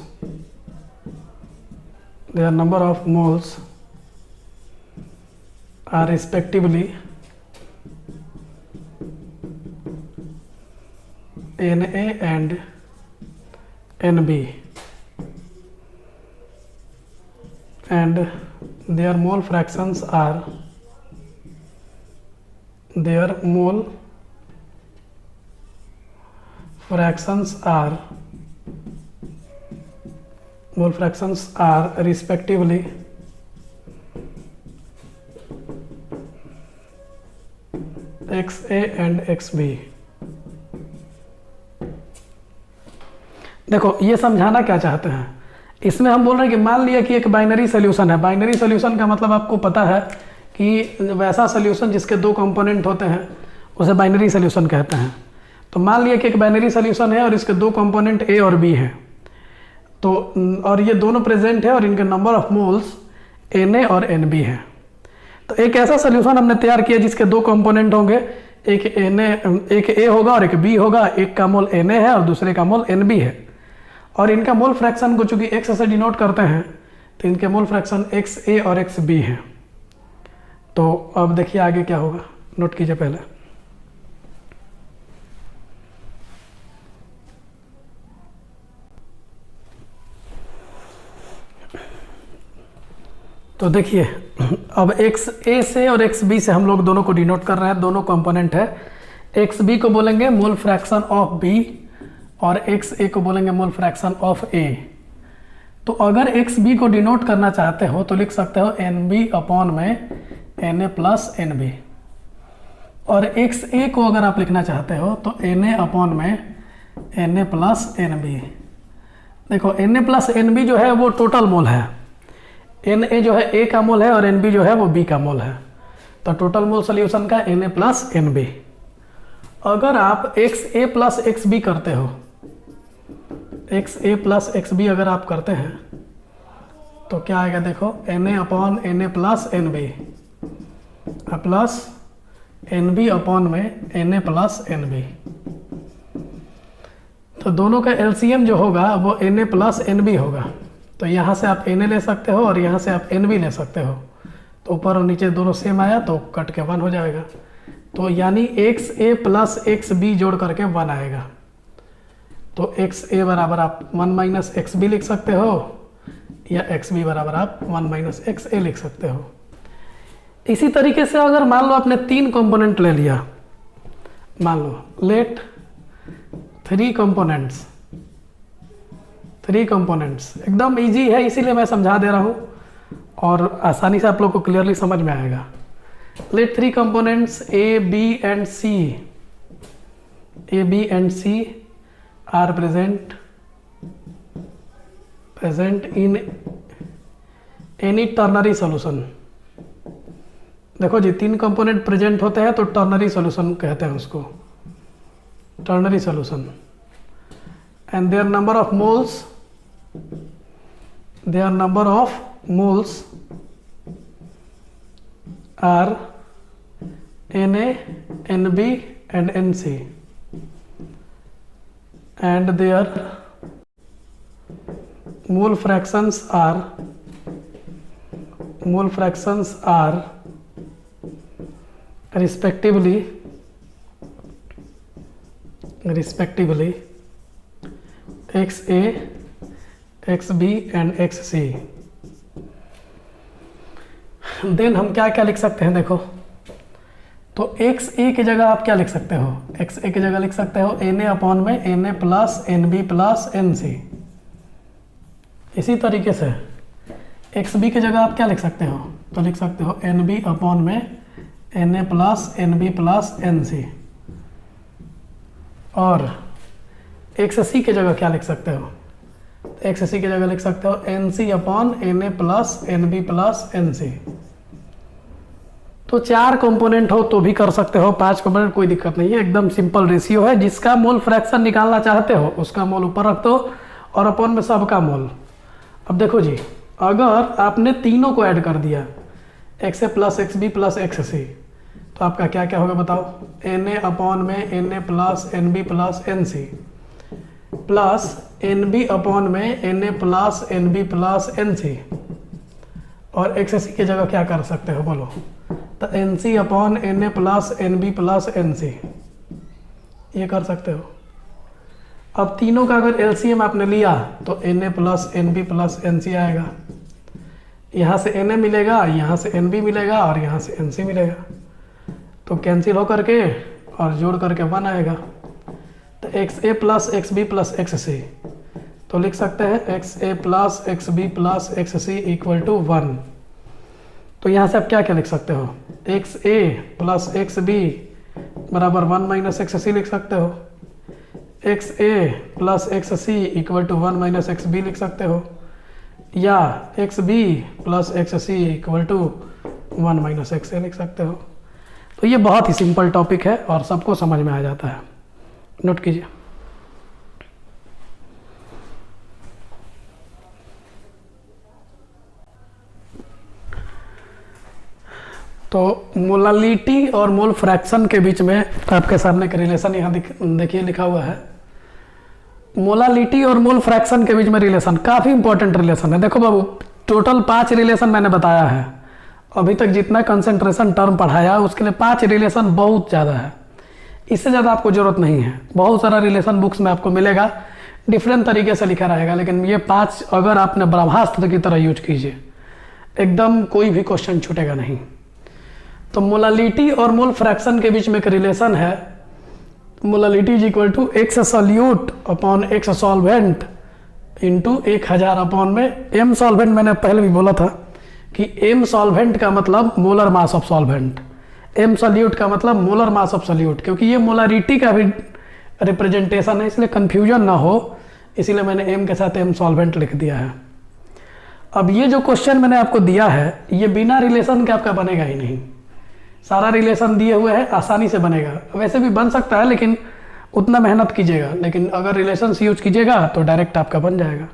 are respectively Na and Nb, and their mole fractions are respectively XA and XB। देखो ये समझाना क्या चाहते हैं, इसमें हम बोल रहे हैं कि मान लिया कि एक बाइनरी सॉल्यूशन है। बाइनरी सॉल्यूशन का मतलब आपको पता है कि वैसा सॉल्यूशन जिसके दो कंपोनेंट होते हैं उसे बाइनरी सॉल्यूशन कहते हैं। तो मान लिया कि एक बाइनरी सॉल्यूशन है और इसके दो कंपोनेंट ए और बी हैं, तो और ये दोनों प्रेजेंट है और इनके नंबर ऑफ मोल्स Na और Nb है। तो एक ऐसा सॉल्यूशन हमने तैयार किया जिसके दो कंपोनेंट होंगे, एक A होगा और एक B होगा। एक का मोल Na है और दूसरे का मोल Nb है, और इनका मोल फ्रैक्शन को चूंकि x से डिनोट करते हैं तो इनके मोल फ्रैक्शन XA और XB है। तो अब देखिए आगे क्या होगा, नोट कीजिए पहले। तो देखिए अब XA से और XB से हम लोग दोनों को डिनोट कर रहे हैं, दोनों कंपोनेंट है। XB को बोलेंगे मोल फ्रैक्शन ऑफ B और XA को बोलेंगे मोल फ्रैक्शन ऑफ A। तो अगर XB को डिनोट करना चाहते हो तो लिख सकते हो NB अपॉन में Na प्लस NB, और XA को अगर आप लिखना चाहते हो तो Na अपॉन में Na प्लस NB। देखो Na प्लस NB जो है वो टोटल मोल है, Na जो है A का मोल है और NB जो है वो B का मोल है। तो टोटल मोल सोल्यूशन का Na प्लस NB। अगर आप XA प्लस XB करते हो, XA प्लस XB अगर आप करते हैं तो क्या आएगा, देखो Na upon Na plus NB plus NB upon में Na प्लस NB। तो दोनों का LCM जो होगा वो Na प्लस NB होगा। तो यहाँ से आप Na ले सकते हो और यहाँ से आप Nb ले सकते हो। तो ऊपर और नीचे दोनों सेम आया तो कट के 1 हो जाएगा। तो यानी XA प्लस XB जोड़ करके 1 आएगा। तो XA बराबर आप 1 माइनस XB लिख सकते हो या XB बराबर आप 1 माइनस XA लिख सकते हो। इसी तरीके से अगर मान लो आपने 3 कंपोनेंट ले लिया, मान लो लेट 3 कंपोनेंट्स एकदम इजी है, इसीलिए मैं समझा दे रहा हूँ और आसानी से आप लोग को क्लियरली समझ में आएगा। Let 3 components A, B and C are present in any ternary solution। देखो जी, 3 कंपोनेंट प्रेजेंट होते हैं तो टर्नरी सॉल्यूशन कहते हैं उसको, ternary solution. And their number of moles are Na, Nb and Nc, and their mole fractions are respectively XA, XB and XC। Then हम क्या क्या लिख सकते हैं, देखो तो XA की जगह आप क्या लिख सकते हो, XA की जगह लिख सकते हो Na अपॉन में Na plus Nb plus Nc। इसी तरीके से XB की जगह आप क्या लिख सकते हो, तो लिख सकते हो Nb अपॉन में Na plus Nb plus Nc। और XC की जगह क्या लिख सकते हो, XC की जगह लिख सकते हो Nc upon Na plus Nb plus Nc। तो 4 कंपोनेंट हो तो भी कर सकते हो, 5 कंपोनेंट कोई दिक्कत नहीं है, एकदम सिंपल रेशियो है। जिसका मोल फ्रैक्शन निकालना चाहते हो उसका मोल ऊपर रख दो और अपॉन में सबका मोल। अब देखो जी, अगर आपने तीनों को ऐड कर दिया XA plus XB plus XC तो आपका क्या क्या होगा बताओ, Na अपॉन में Na plus Nb plus Nc plus Nb upon में Na plus Nb plus Nc। और XC की जगह क्या कर सकते हो बोलो, तो Nc upon Na plus Nb plus Nc, ये कर सकते हो। अब तीनों का अगर LCM आपने लिया तो Na plus Nb plus Nc आएगा। यहाँ से Na मिलेगा, यहाँ से Nb मिलेगा और यहाँ से Nc मिलेगा, तो कैंसिल हो करके और जोड़ करके 1 आएगा। तो XA plus XB plus XC, तो लिख सकते हैं XA plus XB plus XC equal to 1। तो यहाँ से आप क्या क्या लिख सकते हो, XA प्लस XB बराबर 1 माइनस XC लिख सकते हो, XA plus XC equal to 1 minus XB लिख सकते हो, या XB plus XC equal to 1 minus XA लिख सकते हो। तो ये बहुत ही सिंपल टॉपिक है और सबको समझ में आ जाता है, नोट कीजिए। तो मोलालिटी और मोल फ्रैक्शन के बीच में आपके सामने एक रिलेशन यहाँ देखिए लिखा हुआ है। मोलालिटी और मोल फ्रैक्शन के बीच में रिलेशन काफ़ी इंपॉर्टेंट रिलेशन है। देखो बाबू, टोटल 5 रिलेशन मैंने बताया है, अभी तक जितना कंसंट्रेशन टर्म पढ़ाया उसके लिए 5 रिलेशन बहुत ज़्यादा है, इससे ज़्यादा आपको ज़रूरत नहीं है। बहुत सारा रिलेशन बुक्स में आपको मिलेगा, डिफरेंट तरीके से लिखा रहेगा, लेकिन ये 5 अगर आपने ब्रह्मास्त्र की तरह यूज कीजिए एकदम कोई भी क्वेश्चन छूटेगा नहीं। तो मोलालिटी और मोल फ्रैक्शन के बीच में एक रिलेशन है, molality is equal to X solute upon X solvent into 1000 upon में M सॉल्वेंट। मैंने पहले भी बोला था कि M सॉल्वेंट का मतलब molar mass of solvent, M solute का मतलब मोलर मास ऑफ सॉल्यूट, क्योंकि ये मोलारिटी का भी रिप्रेजेंटेशन है, इसलिए कंफ्यूजन ना हो, इसीलिए मैंने M के साथ M सॉल्वेंट लिख दिया है। अब ये जो क्वेश्चन मैंने आपको दिया है ये बिना रिलेशन के आपका बनेगा ही नहीं, सारा रिलेशन दिए हुए है, आसानी से बनेगा। वैसे भी बन सकता है लेकिन उतना मेहनत कीजिएगा, लेकिन अगर रिलेशन यूज कीजिएगा तो डायरेक्ट आपका बन जाएगा।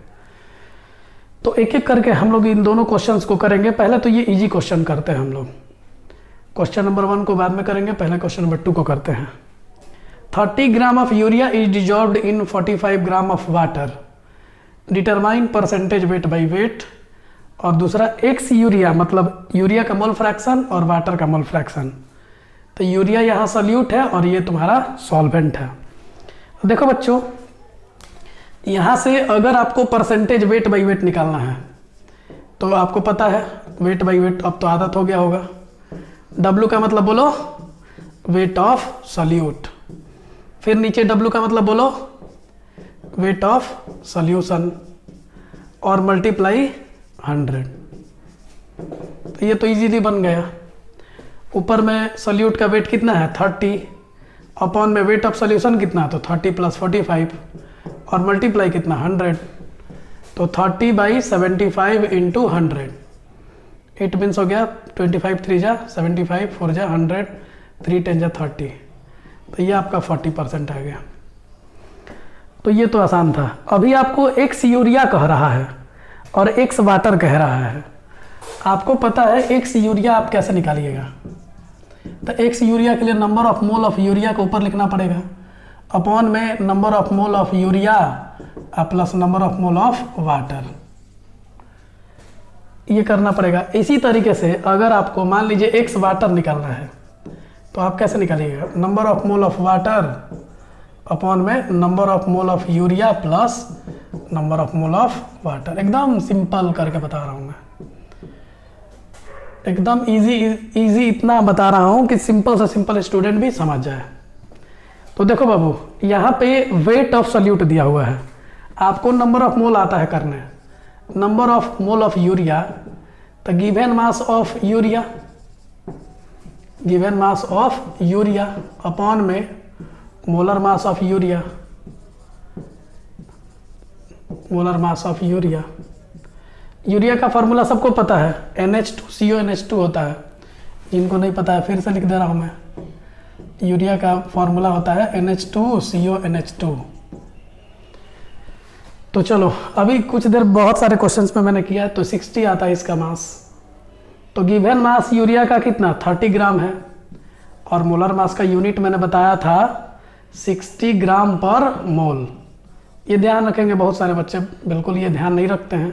तो एक एक करके हम लोग इन दोनों क्वेश्चंस को करेंगे। पहले तो ये इजी क्वेश्चन करते हैं हम लोग, क्वेश्चन नंबर 1 को बाद में करेंगे, पहले क्वेश्चन नंबर 2 को करते हैं। 30 gram of urea is dissolved in 45 gram of water, determine percentage weight by wait, और दूसरा एक्स यूरिया मतलब यूरिया का मोल फ्रैक्शन और वाटर का मोल फ्रैक्शन। तो यूरिया यहाँ सॉल्यूट है और ये तुम्हारा सॉल्वेंट है। देखो बच्चों, यहाँ से अगर आपको परसेंटेज वेट बाई वेट निकालना है तो आपको पता है वेट बाई वेट अब तो आदत हो गया होगा। W का मतलब बोलो वेट ऑफ सॉल्यूट, फिर नीचे W का मतलब बोलो वेट ऑफ सॉल्यूशन और मल्टीप्लाई 100। तो ये तो इजीली बन गया। ऊपर में सॉल्यूट का वेट कितना है 30, अपॉन में वेट ऑफ सॉल्यूशन कितना है तो 30 + 45 और मल्टीप्लाई कितना 100, तो 30/75 × 100। इट मीन्स हो गया 25 3 जा 75, 4 जा 100, 3 10 जा 30। तो ये आपका 40% आ गया। तो ये तो आसान था। अभी आपको एक्स यूरिया कह रहा है और एक्स वाटर कह रहा है। आपको पता है एक्स यूरिया आप कैसे निकालिएगा। तो एक्स यूरिया के लिए number of mole of urea को ऊपर लिखना पड़ेगा, अपॉन में number of mole of urea plus number of mole of water, ये करना पड़ेगा। इसी तरीके से अगर आपको मान लीजिए एक्स वाटर निकालना है तो आप कैसे निकालिएगा, number of mole of water upon में number of mole of urea plus number of mole of water. एकदम सिंपल करके बता रहा हूँ मैं, एकदम इजी इतना बता रहा हूँ कि सिंपल से सिंपल स्टूडेंट भी समझ जाए। तो देखो बाबू, यहाँ पे वेट ऑफ सॉल्यूट दिया हुआ है, आपको नंबर ऑफ मोल आता है करने, number of mole of urea, तो given mass of urea, given mass of urea upon में molar mass of urea, molar mass of urea. Urea का फॉर्मूला सबको पता है, NH2CO NH2 होता है। जिनको नहीं पता है फिर से लिख दे रहा हूँ मैं, यूरिया का फॉर्मूला होता है NH2CO NH2। तो चलो अभी कुछ देर बहुत सारे क्वेश्चंस में मैंने किया, तो 60 आता है इसका मास। तो गिवन मास यूरिया का कितना 30 ग्राम है और मोलर मास का यूनिट मैंने बताया था 60 ग्राम पर मोल। ये ध्यान रखेंगे, बहुत सारे बच्चे बिल्कुल ये ध्यान नहीं रखते हैं,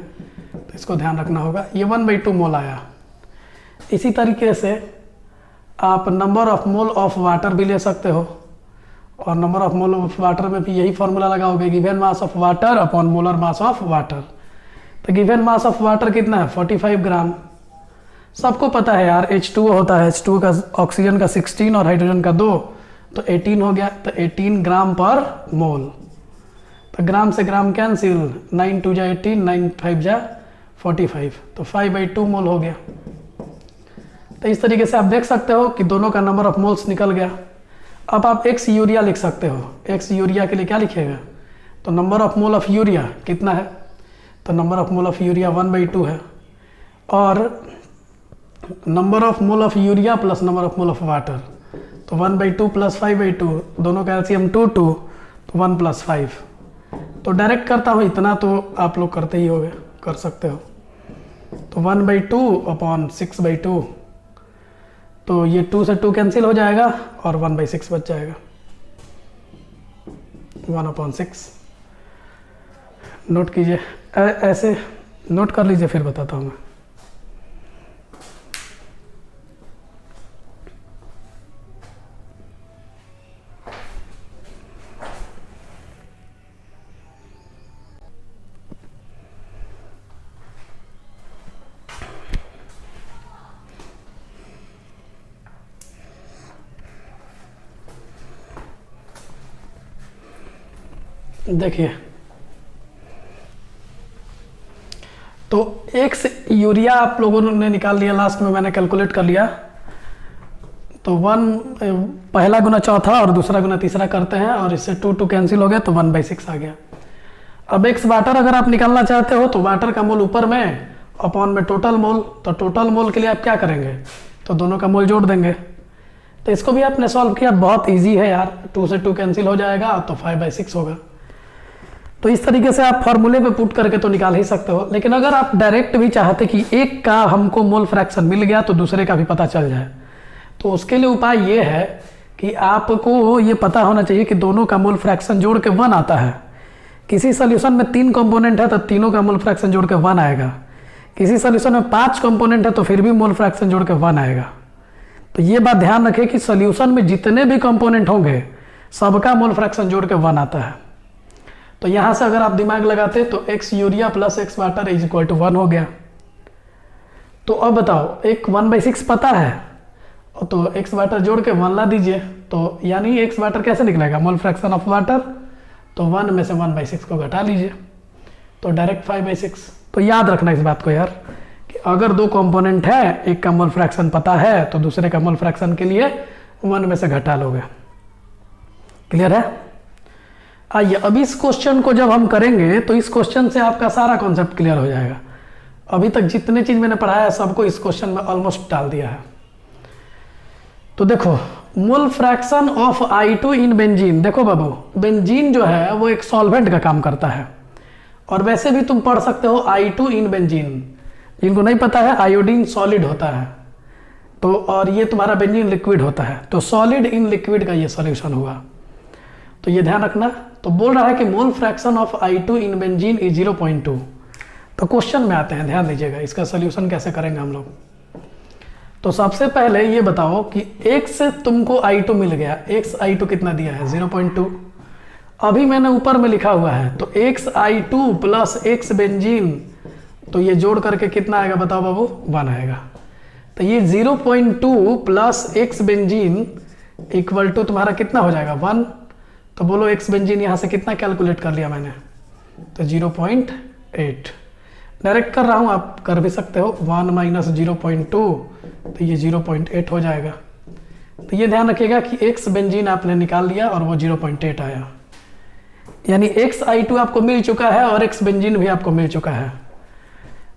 तो इसको ध्यान रखना होगा। ये 1/2 मोल आया। इसी तरीके से आप number of mole of water भी ले सकते हो, और number of mole of water में भी यही फॉर्मूला लगाओगे, given mass of water upon molar mass of water. तो गिवन मास ऑफ वाटर कितना है 45 ग्राम। सबको पता है यार H2O होता है, H2O का ऑक्सीजन का 16 और हाइड्रोजन का 2, तो 18 हो गया। तो 18 ग्राम पर मोल। तो ग्राम से ग्राम कैंसिल, 9 2 जा 18, 9 5 जा 45, तो 5/2 मोल हो गया। तो इस तरीके से आप देख सकते हो कि दोनों का नंबर ऑफ मोल्स निकल गया। अब आप एक्स यूरिया लिख सकते हो। एक्स यूरिया के लिए क्या लिखेगा, तो number of mole of urea कितना है, तो number of mole of urea 1/2 है, और number of mole of urea plus number of mole of water, तो 1/2 प्लस 5/2, दोनों का एलसीएम 2 2, तो 1 + 5। तो डायरेक्ट करता हूँ, इतना तो आप लोग करते ही होगे, कर सकते हो। तो 1/2 अपॉन 6/2, तो ये 2 से 2 कैंसिल हो जाएगा और 1/6 बच जाएगा, 1/6। नोट कीजिए, ऐसे नोट कर लीजिए, फिर बताता हूँ मैं। देखिए, तो एक्स यूरिया आप लोगों ने निकाल लिया, लास्ट में मैंने कैलकुलेट कर लिया। तो 1 पहला गुना चौथा और दूसरा गुना तीसरा करते हैं, और इससे 2 2 कैंसिल हो गया, तो 1/6 आ गया। अब एक्स वाटर अगर आप निकालना चाहते हो तो वाटर का मोल ऊपर में अपॉन में टोटल मोल। तो टोटल मोल के लिए आप क्या करेंगे, तो दोनों का मोल जोड़ देंगे। तो इसको भी आपने सॉल्व किया, बहुत ईजी है यार, 2 से 2 कैंसिल हो जाएगा, तो 5/6 होगा। तो इस तरीके से आप फॉर्मूले पे पुट करके तो निकाल ही सकते हो। लेकिन अगर आप डायरेक्ट भी चाहते कि एक का हमको मोल फ्रैक्शन मिल गया तो दूसरे का भी पता चल जाए, तो उसके लिए उपाय ये है कि आपको ये पता होना चाहिए कि दोनों का मोल फ्रैक्शन जोड़ के 1 आता है, किसी सोल्यूशन में 3 कंपोनेंट है तो तीनों का मोल फ्रैक्शन जोड़ के 1 आएगा। किसी सोल्यूशन में 5 कंपोनेंट है तो फिर भी मोल फ्रैक्शन जोड़ के 1 आएगा। तो ये बात ध्यान रखें कि सोल्यूशन में जितने भी कंपोनेंट होंगे सबका मोल फ्रैक्शन जोड़ के 1 आता है। तो यहाँ से अगर आप दिमाग लगाते तो x urea plus x water is equal to 1 हो गया। तो अब बताओ, एक 1/6 पता है तो x वाटर जोड़ के 1 ला दीजिए, तो यानी x वाटर कैसे निकलेगा, मोल फ्रैक्शन ऑफ वाटर, तो 1 में से 1/6 को घटा लीजिए तो डायरेक्ट 5/6। तो याद रखना इस बात को यार कि अगर 2 कंपोनेंट है, एक का मोल फ्रैक्शन पता है तो दूसरे का मोल फ्रैक्शन के लिए 1 में से घटा लोगे। क्लियर है? आइए अब इस क्वेश्चन को जब हम करेंगे तो इस क्वेश्चन से आपका सारा कॉन्सेप्ट क्लियर हो जाएगा। अभी तक जितने चीज मैंने पढ़ाया है सबको इस क्वेश्चन में ऑलमोस्ट डाल दिया है। तो देखो, mole fraction of I2 in benzene. देखो बाबू, बेंजीन जो है वो एक सॉल्वेंट का काम करता है, और वैसे भी तुम पढ़ सकते हो I2 इन बेंजीन। जिनको नहीं पता है, आयोडीन सॉलिड होता है तो, और ये तुम्हारा बेंजीन लिक्विड होता है, तो सॉलिड इन लिक्विड का ये सॉल्यूशन हुआ। तो ये ध्यान रखना। तो बोल रहा है कि mole fraction of I2 in benzene is 0.2। तो क्वेश्चन में आते हैं, ध्यान दीजिएगा इसका सॉल्यूशन कैसे करेंगे हम लोग। तो सबसे पहले ये बताओ कि x से तुमको I2 मिल गया, x I2 कितना दिया है 0.2। अभी मैंने ऊपर में लिखा हुआ है तो x I2 plus x benzene, तो ये जोड़ करके कितना आएगा बताओ बाबू, 1 आएगा। तो ये 0.2 plus x benzene equal to तुम्हारा कितना हो जाएगा 1। तो बोलो x बेंजीन यहाँ से कितना कैलकुलेट कर लिया मैंने, तो 0.8। डायरेक्ट कर रहा हूँ, आप कर भी सकते हो, 1 माइनस 0.2 तो ये 0.8 हो जाएगा। तो ये ध्यान रखिएगा कि x बेंजीन आपने निकाल लिया और वो 0.8 आया, यानी x I2 आपको मिल चुका है और x बेंजीन भी आपको मिल चुका है।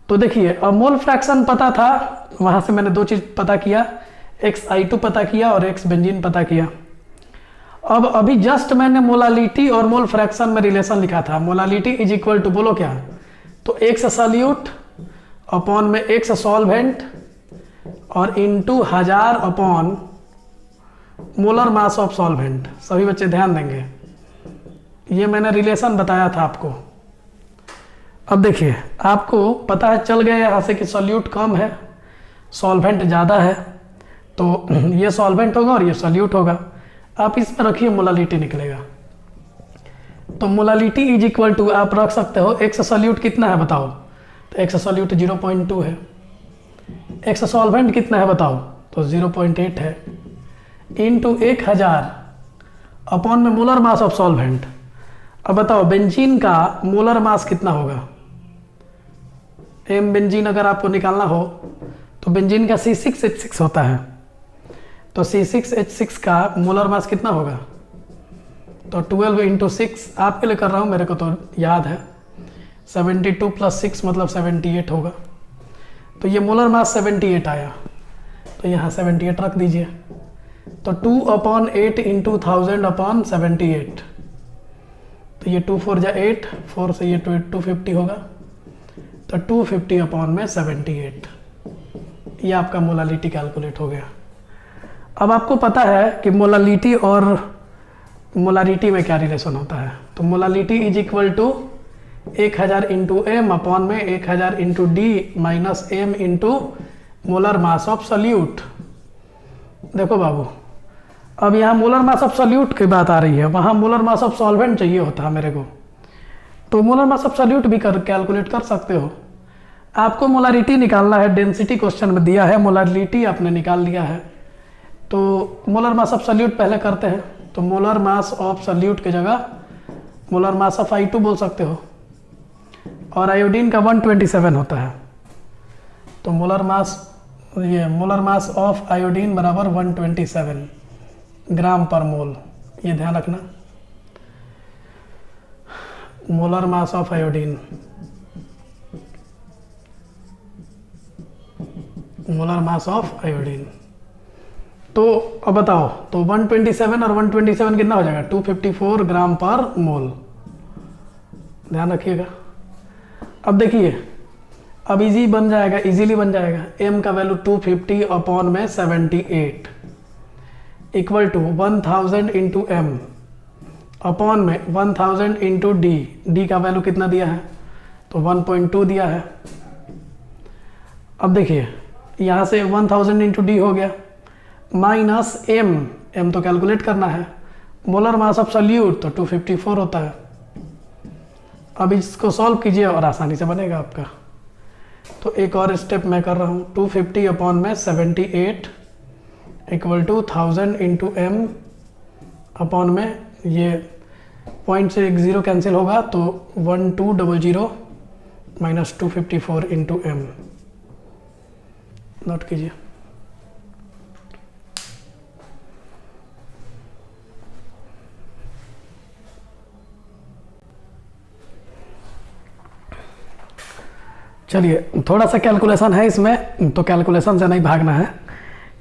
तो देखिए, अब मोल फ्रैक्शन पता था, वहां से मैंने 2 चीज पता किया, x I2 पता किया और x बेंजीन पता किया। अब अभी जस्ट मैंने मोलालिटी और मोल फ्रैक्शन में रिलेशन लिखा था। मोलालिटी इज इक्वल टू, बोलो क्या, तो x सॉल्यूट अपॉन में x सॉल्वेंट और into 1000 upon molar mass of solvent. सभी बच्चे ध्यान देंगे, ये मैंने रिलेशन बताया था आपको। अब देखिए, आपको पता है चल गया यहाँ से कि सॉल्यूट कम है, सॉल्वेंट ज़्यादा है, तो ये सॉल्वेंट होगा और ये सॉल्यूट होगा। आप इसमें रखिए, मोलालिटी निकलेगा। तो मोलालिटी इज इक्वल टू आप रख सकते हो, एक्स सॉल्यूट कितना है बताओ, तो एक्स सॉल्यूट 0.2 है। एक्स सॉल्वेंट कितना है बताओ, तो 0.8 है, इनटू 1000 अपॉन में मोलर मास ऑफ सॉल्वेंट। अब बताओ बेंजीन का मोलर मास कितना होगा, एम बेंजीन अगर आपको निकालना हो तो बेंजीन का C6H6 होता है, तो C6H6 का मोलर मास कितना होगा, तो 12 इंटू 6 आपके लिए कर रहा हूँ, मेरे को तो याद है, 72 प्लस 6 मतलब 78 होगा। तो ये मोलर मास 78 आया, तो यहाँ 78 रख दीजिए। तो 2/8 इंटू 1000 अपॉन 78, तो ये 2 4 जा 8, 4 से ये 250 होगा, तो 250 अपॉन में 78, ये आपका मोलालिटी कैलकुलेट हो गया। अब आपको पता है कि मोलालिटी और मोलारिटी में क्या रिलेशन होता है, तो molality is equal to 1000 into M upon में 1000 into D minus M into molar mass of solute. देखो बाबू, अब यहाँ मोलर मास ऑफ सॉल्यूट की बात आ रही है, वहाँ मोलर मास ऑफ सॉल्वेंट चाहिए होता है मेरे को, तो मोलर मास ऑफ सॉल्यूट भी कैलकुलेट कर सकते हो। आपको मोलारिटी निकालना है, डेंसिटी क्वेश्चन में दिया है, मोलारिटी आपने निकाल लिया है, तो मोलर मास ऑफ सॉल्यूट पहले करते हैं। तो मोलर मास ऑफ सॉल्यूट की जगह मोलर मास ऑफ I2 बोल सकते हो, और आयोडीन का 127 होता है, तो मोलर मास ऑफ आयोडीन बराबर 127 ग्राम पर मोल, ये ध्यान रखना। Molar mass of iodine, molar mass of iodine. तो अब बताओ, तो 127 और 127 कितना हो जाएगा, 254 ग्राम पर मोल, ध्यान रखिएगा। अब देखिए, अब इजीली बन जाएगा, m का वैल्यू 250 अपॉन में 78 equal to 1000 into M upon में 1000 इंटू डी, डी का वैल्यू कितना दिया है तो 1.2 दिया है। अब देखिए यहाँ से 1000 इंटू डी हो गया माइनस एम, एम तो कैलकुलेट करना है, मोलर मास ऑफ सॉल्यूट तो 254 होता है। अब इसको सॉल्व कीजिए और आसानी से बनेगा आपका। तो एक और स्टेप मैं कर रहा हूँ, 250 अपॉन में 78 equal to 1000 into M upon में ये पॉइंट से एक ज़ीरो कैंसिल होगा तो 1200 माइनस 254 इंटू एम। नोट कीजिए। चलिए थोड़ा सा कैलकुलेशन है इसमें, तो कैलकुलेशन से नहीं भागना है,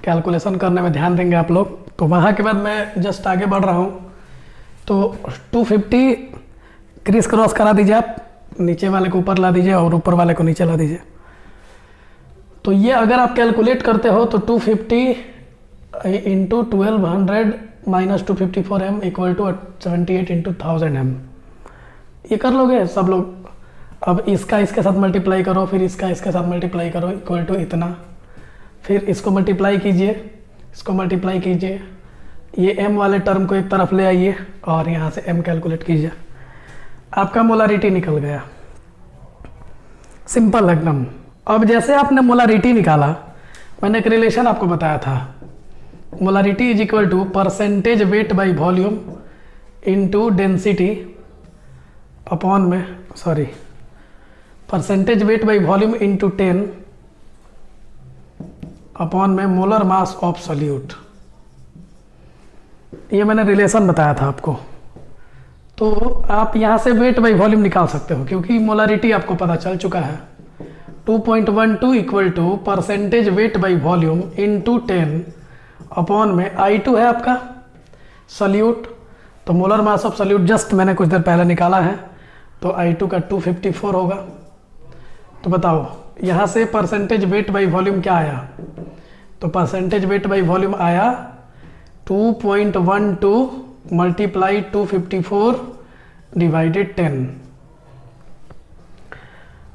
कैलकुलेशन करने में ध्यान देंगे आप लोग। तो वहाँ के बाद मैं जस्ट आगे बढ़ रहा हूँ। तो 250 क्रिस क्रॉस करा दीजिए आप, नीचे वाले को ऊपर ला दीजिए और ऊपर वाले को नीचे ला दीजिए। तो ये अगर आप कैलकुलेट करते हो तो 250 into 1200 minus 254 M equal to 78 into 1000 M, ये कर लोगे सब लोग। अब इसका इसके साथ मल्टीप्लाई करो, फिर इसका इसके साथ मल्टीप्लाई करो इक्वल टू इतना, फिर इसको मल्टीप्लाई कीजिए, इसको मल्टीप्लाई कीजिए, ये m वाले टर्म को एक तरफ ले आइए और यहाँ से m कैलकुलेट कीजिए, आपका मोलारिटी निकल गया। सिंपल एकदम। अब जैसे आपने मोलारिटी निकाला, मैंने एक रिलेशन आपको बताया था, molarity is equal to percentage weight by volume into density upon में percentage weight by volume into 10 upon में मोलर मास ऑफ सॉल्यूट। ये मैंने रिलेशन बताया था आपको। तो आप यहाँ से वेट बाई वॉल्यूम निकाल सकते हो क्योंकि मोलारिटी आपको पता चल चुका है। 2.12 equal to percentage weight by volume into 10 upon में I2 है आपका सॉल्यूट, तो molar mass of solute just मैंने कुछ देर पहले निकाला है, तो I2 का 254 होगा। तो बताओ यहाँ से परसेंटेज वेट बाई वॉल्यूम क्या आया, तो परसेंटेज वेट बाई वॉल्यूम आया 2.12 मल्टीप्लाई 254 डिवाइडेड 10।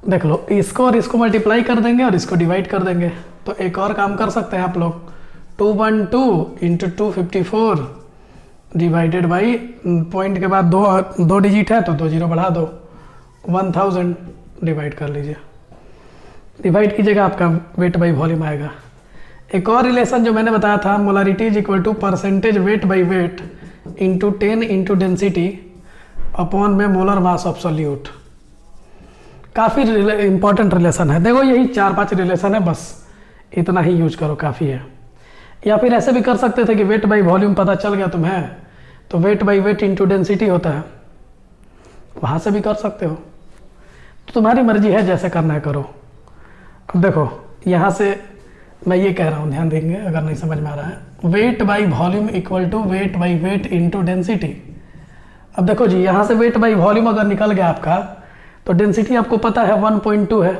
देख लो, इसको और इसको मल्टीप्लाई कर देंगे और इसको डिवाइड कर देंगे। तो एक और काम कर सकते हैं आप लोग, 212 इंटू 254 डिवाइडेड बाई, पॉइंट के बाद दो डिजिट है तो 2 जीरो बढ़ा दो, 1000 डिवाइड कर लीजिए, डिवाइड कीजिएगा, आपका वेट बाई वॉल्यूम आएगा। एक और रिलेशन जो मैंने बताया था, molarity is equal to percentage weight by weight into 10 into density upon में मोलर मास ऑफ सॉल्यूट। काफ़ी इंपॉर्टेंट रिलेशन है। देखो यही 4-5 रिलेशन है, बस इतना ही यूज करो, काफ़ी है। या फिर ऐसे भी कर सकते थे कि वेट बाई वॉल्यूम पता चल गया तुम्हें, तो wait by weight into density होता है, वहाँ से भी कर सकते हो। तो तुम्हारी मर्जी है, जैसे करना है करो। अब देखो यहाँ से मैं ये कह रहा हूँ, ध्यान देंगे अगर नहीं समझ में आ रहा है, weight by volume equal to weight by weight into density. अब देखो जी, यहाँ से वेट बाई वॉल्यूम अगर निकल गया आपका, तो डेंसिटी आपको पता है 1.2 है,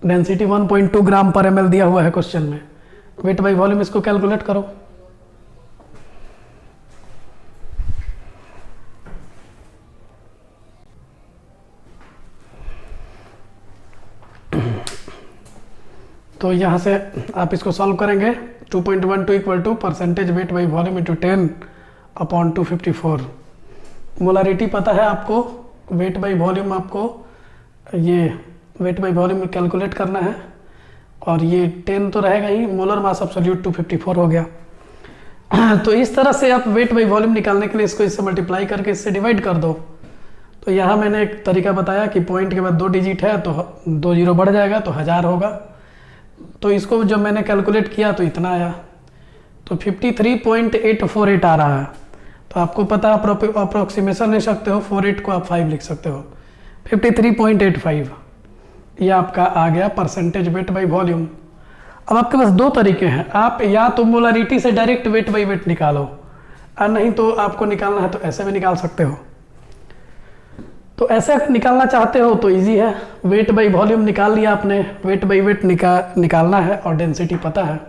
डेंसिटी 1.2 ग्राम पर ml दिया हुआ है क्वेश्चन में। वेट बाई वॉल्यूम इसको कैलकुलेट करो। तो यहाँ से आप इसको सॉल्व करेंगे, 2.12 equal to percentage weight by volume into 10 upon 254। Molarity पता है आपको, वेट बाई वॉल्यूम आपको, ये वेट बाई वॉल्यूम कैलकुलेट करना है, और ये 10 तो रहेगा ही, मोलर मास ऑफ सॉल्यूट 254 हो गया। तो इस तरह से आप वेट बाई वॉल्यूम निकालने के लिए इसको इससे मल्टीप्लाई करके इससे डिवाइड कर दो। तो यहाँ मैंने एक तरीका बताया कि पॉइंट के बाद 2 डिजिट है तो 2 जीरो बढ़ जाएगा तो 1000 होगा। तो इसको जब मैंने कैलकुलेट किया तो इतना आया, तो 53.848 आ रहा है। तो आपको पता है, अप्रोक्सीमेशन ले सकते हो, 48 को आप 5 लिख सकते हो, 53.85 ये आपका आ गया परसेंटेज वेट बाई वॉल्यूम। अब आपके पास 2 तरीके हैं, आप या तो मोलारिटी से डायरेक्ट वेट बाई वेट निकालो, और नहीं तो आपको निकालना है तो ऐसे भी निकाल सकते हो। तो ऐसे अगर निकालना चाहते हो तो इजी है, वेट बाई वॉल्यूम निकाल लिया आपने, वेट बाई वेट निकालना है और डेंसिटी पता है,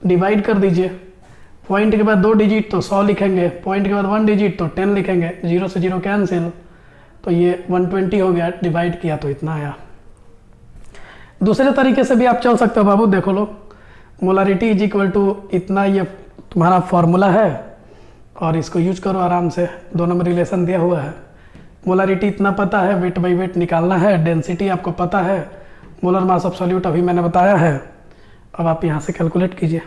डिवाइड कर दीजिए। पॉइंट के बाद 2 डिजिट तो 100 लिखेंगे, पॉइंट के बाद 1 डिजिट तो 10 लिखेंगे, 0 से 0 कैंसिल, तो ये 120 हो गया, डिवाइड किया तो इतना आया। दूसरे तरीके से भी आप चल सकते हो बाबू, देखो लो, मोलारिटी इज इक्वल टू इतना, ये तुम्हारा फॉर्मूला है और इसको यूज करो आराम से, दोनों में रिलेशन दिया हुआ है। मोलारिटी इतना पता है, वेट बाई वेट निकालना है, डेंसिटी आपको पता है, मोलर मास ऑफ सॉल्यूट अभी मैंने बताया है। अब आप यहाँ से कैलकुलेट कीजिए।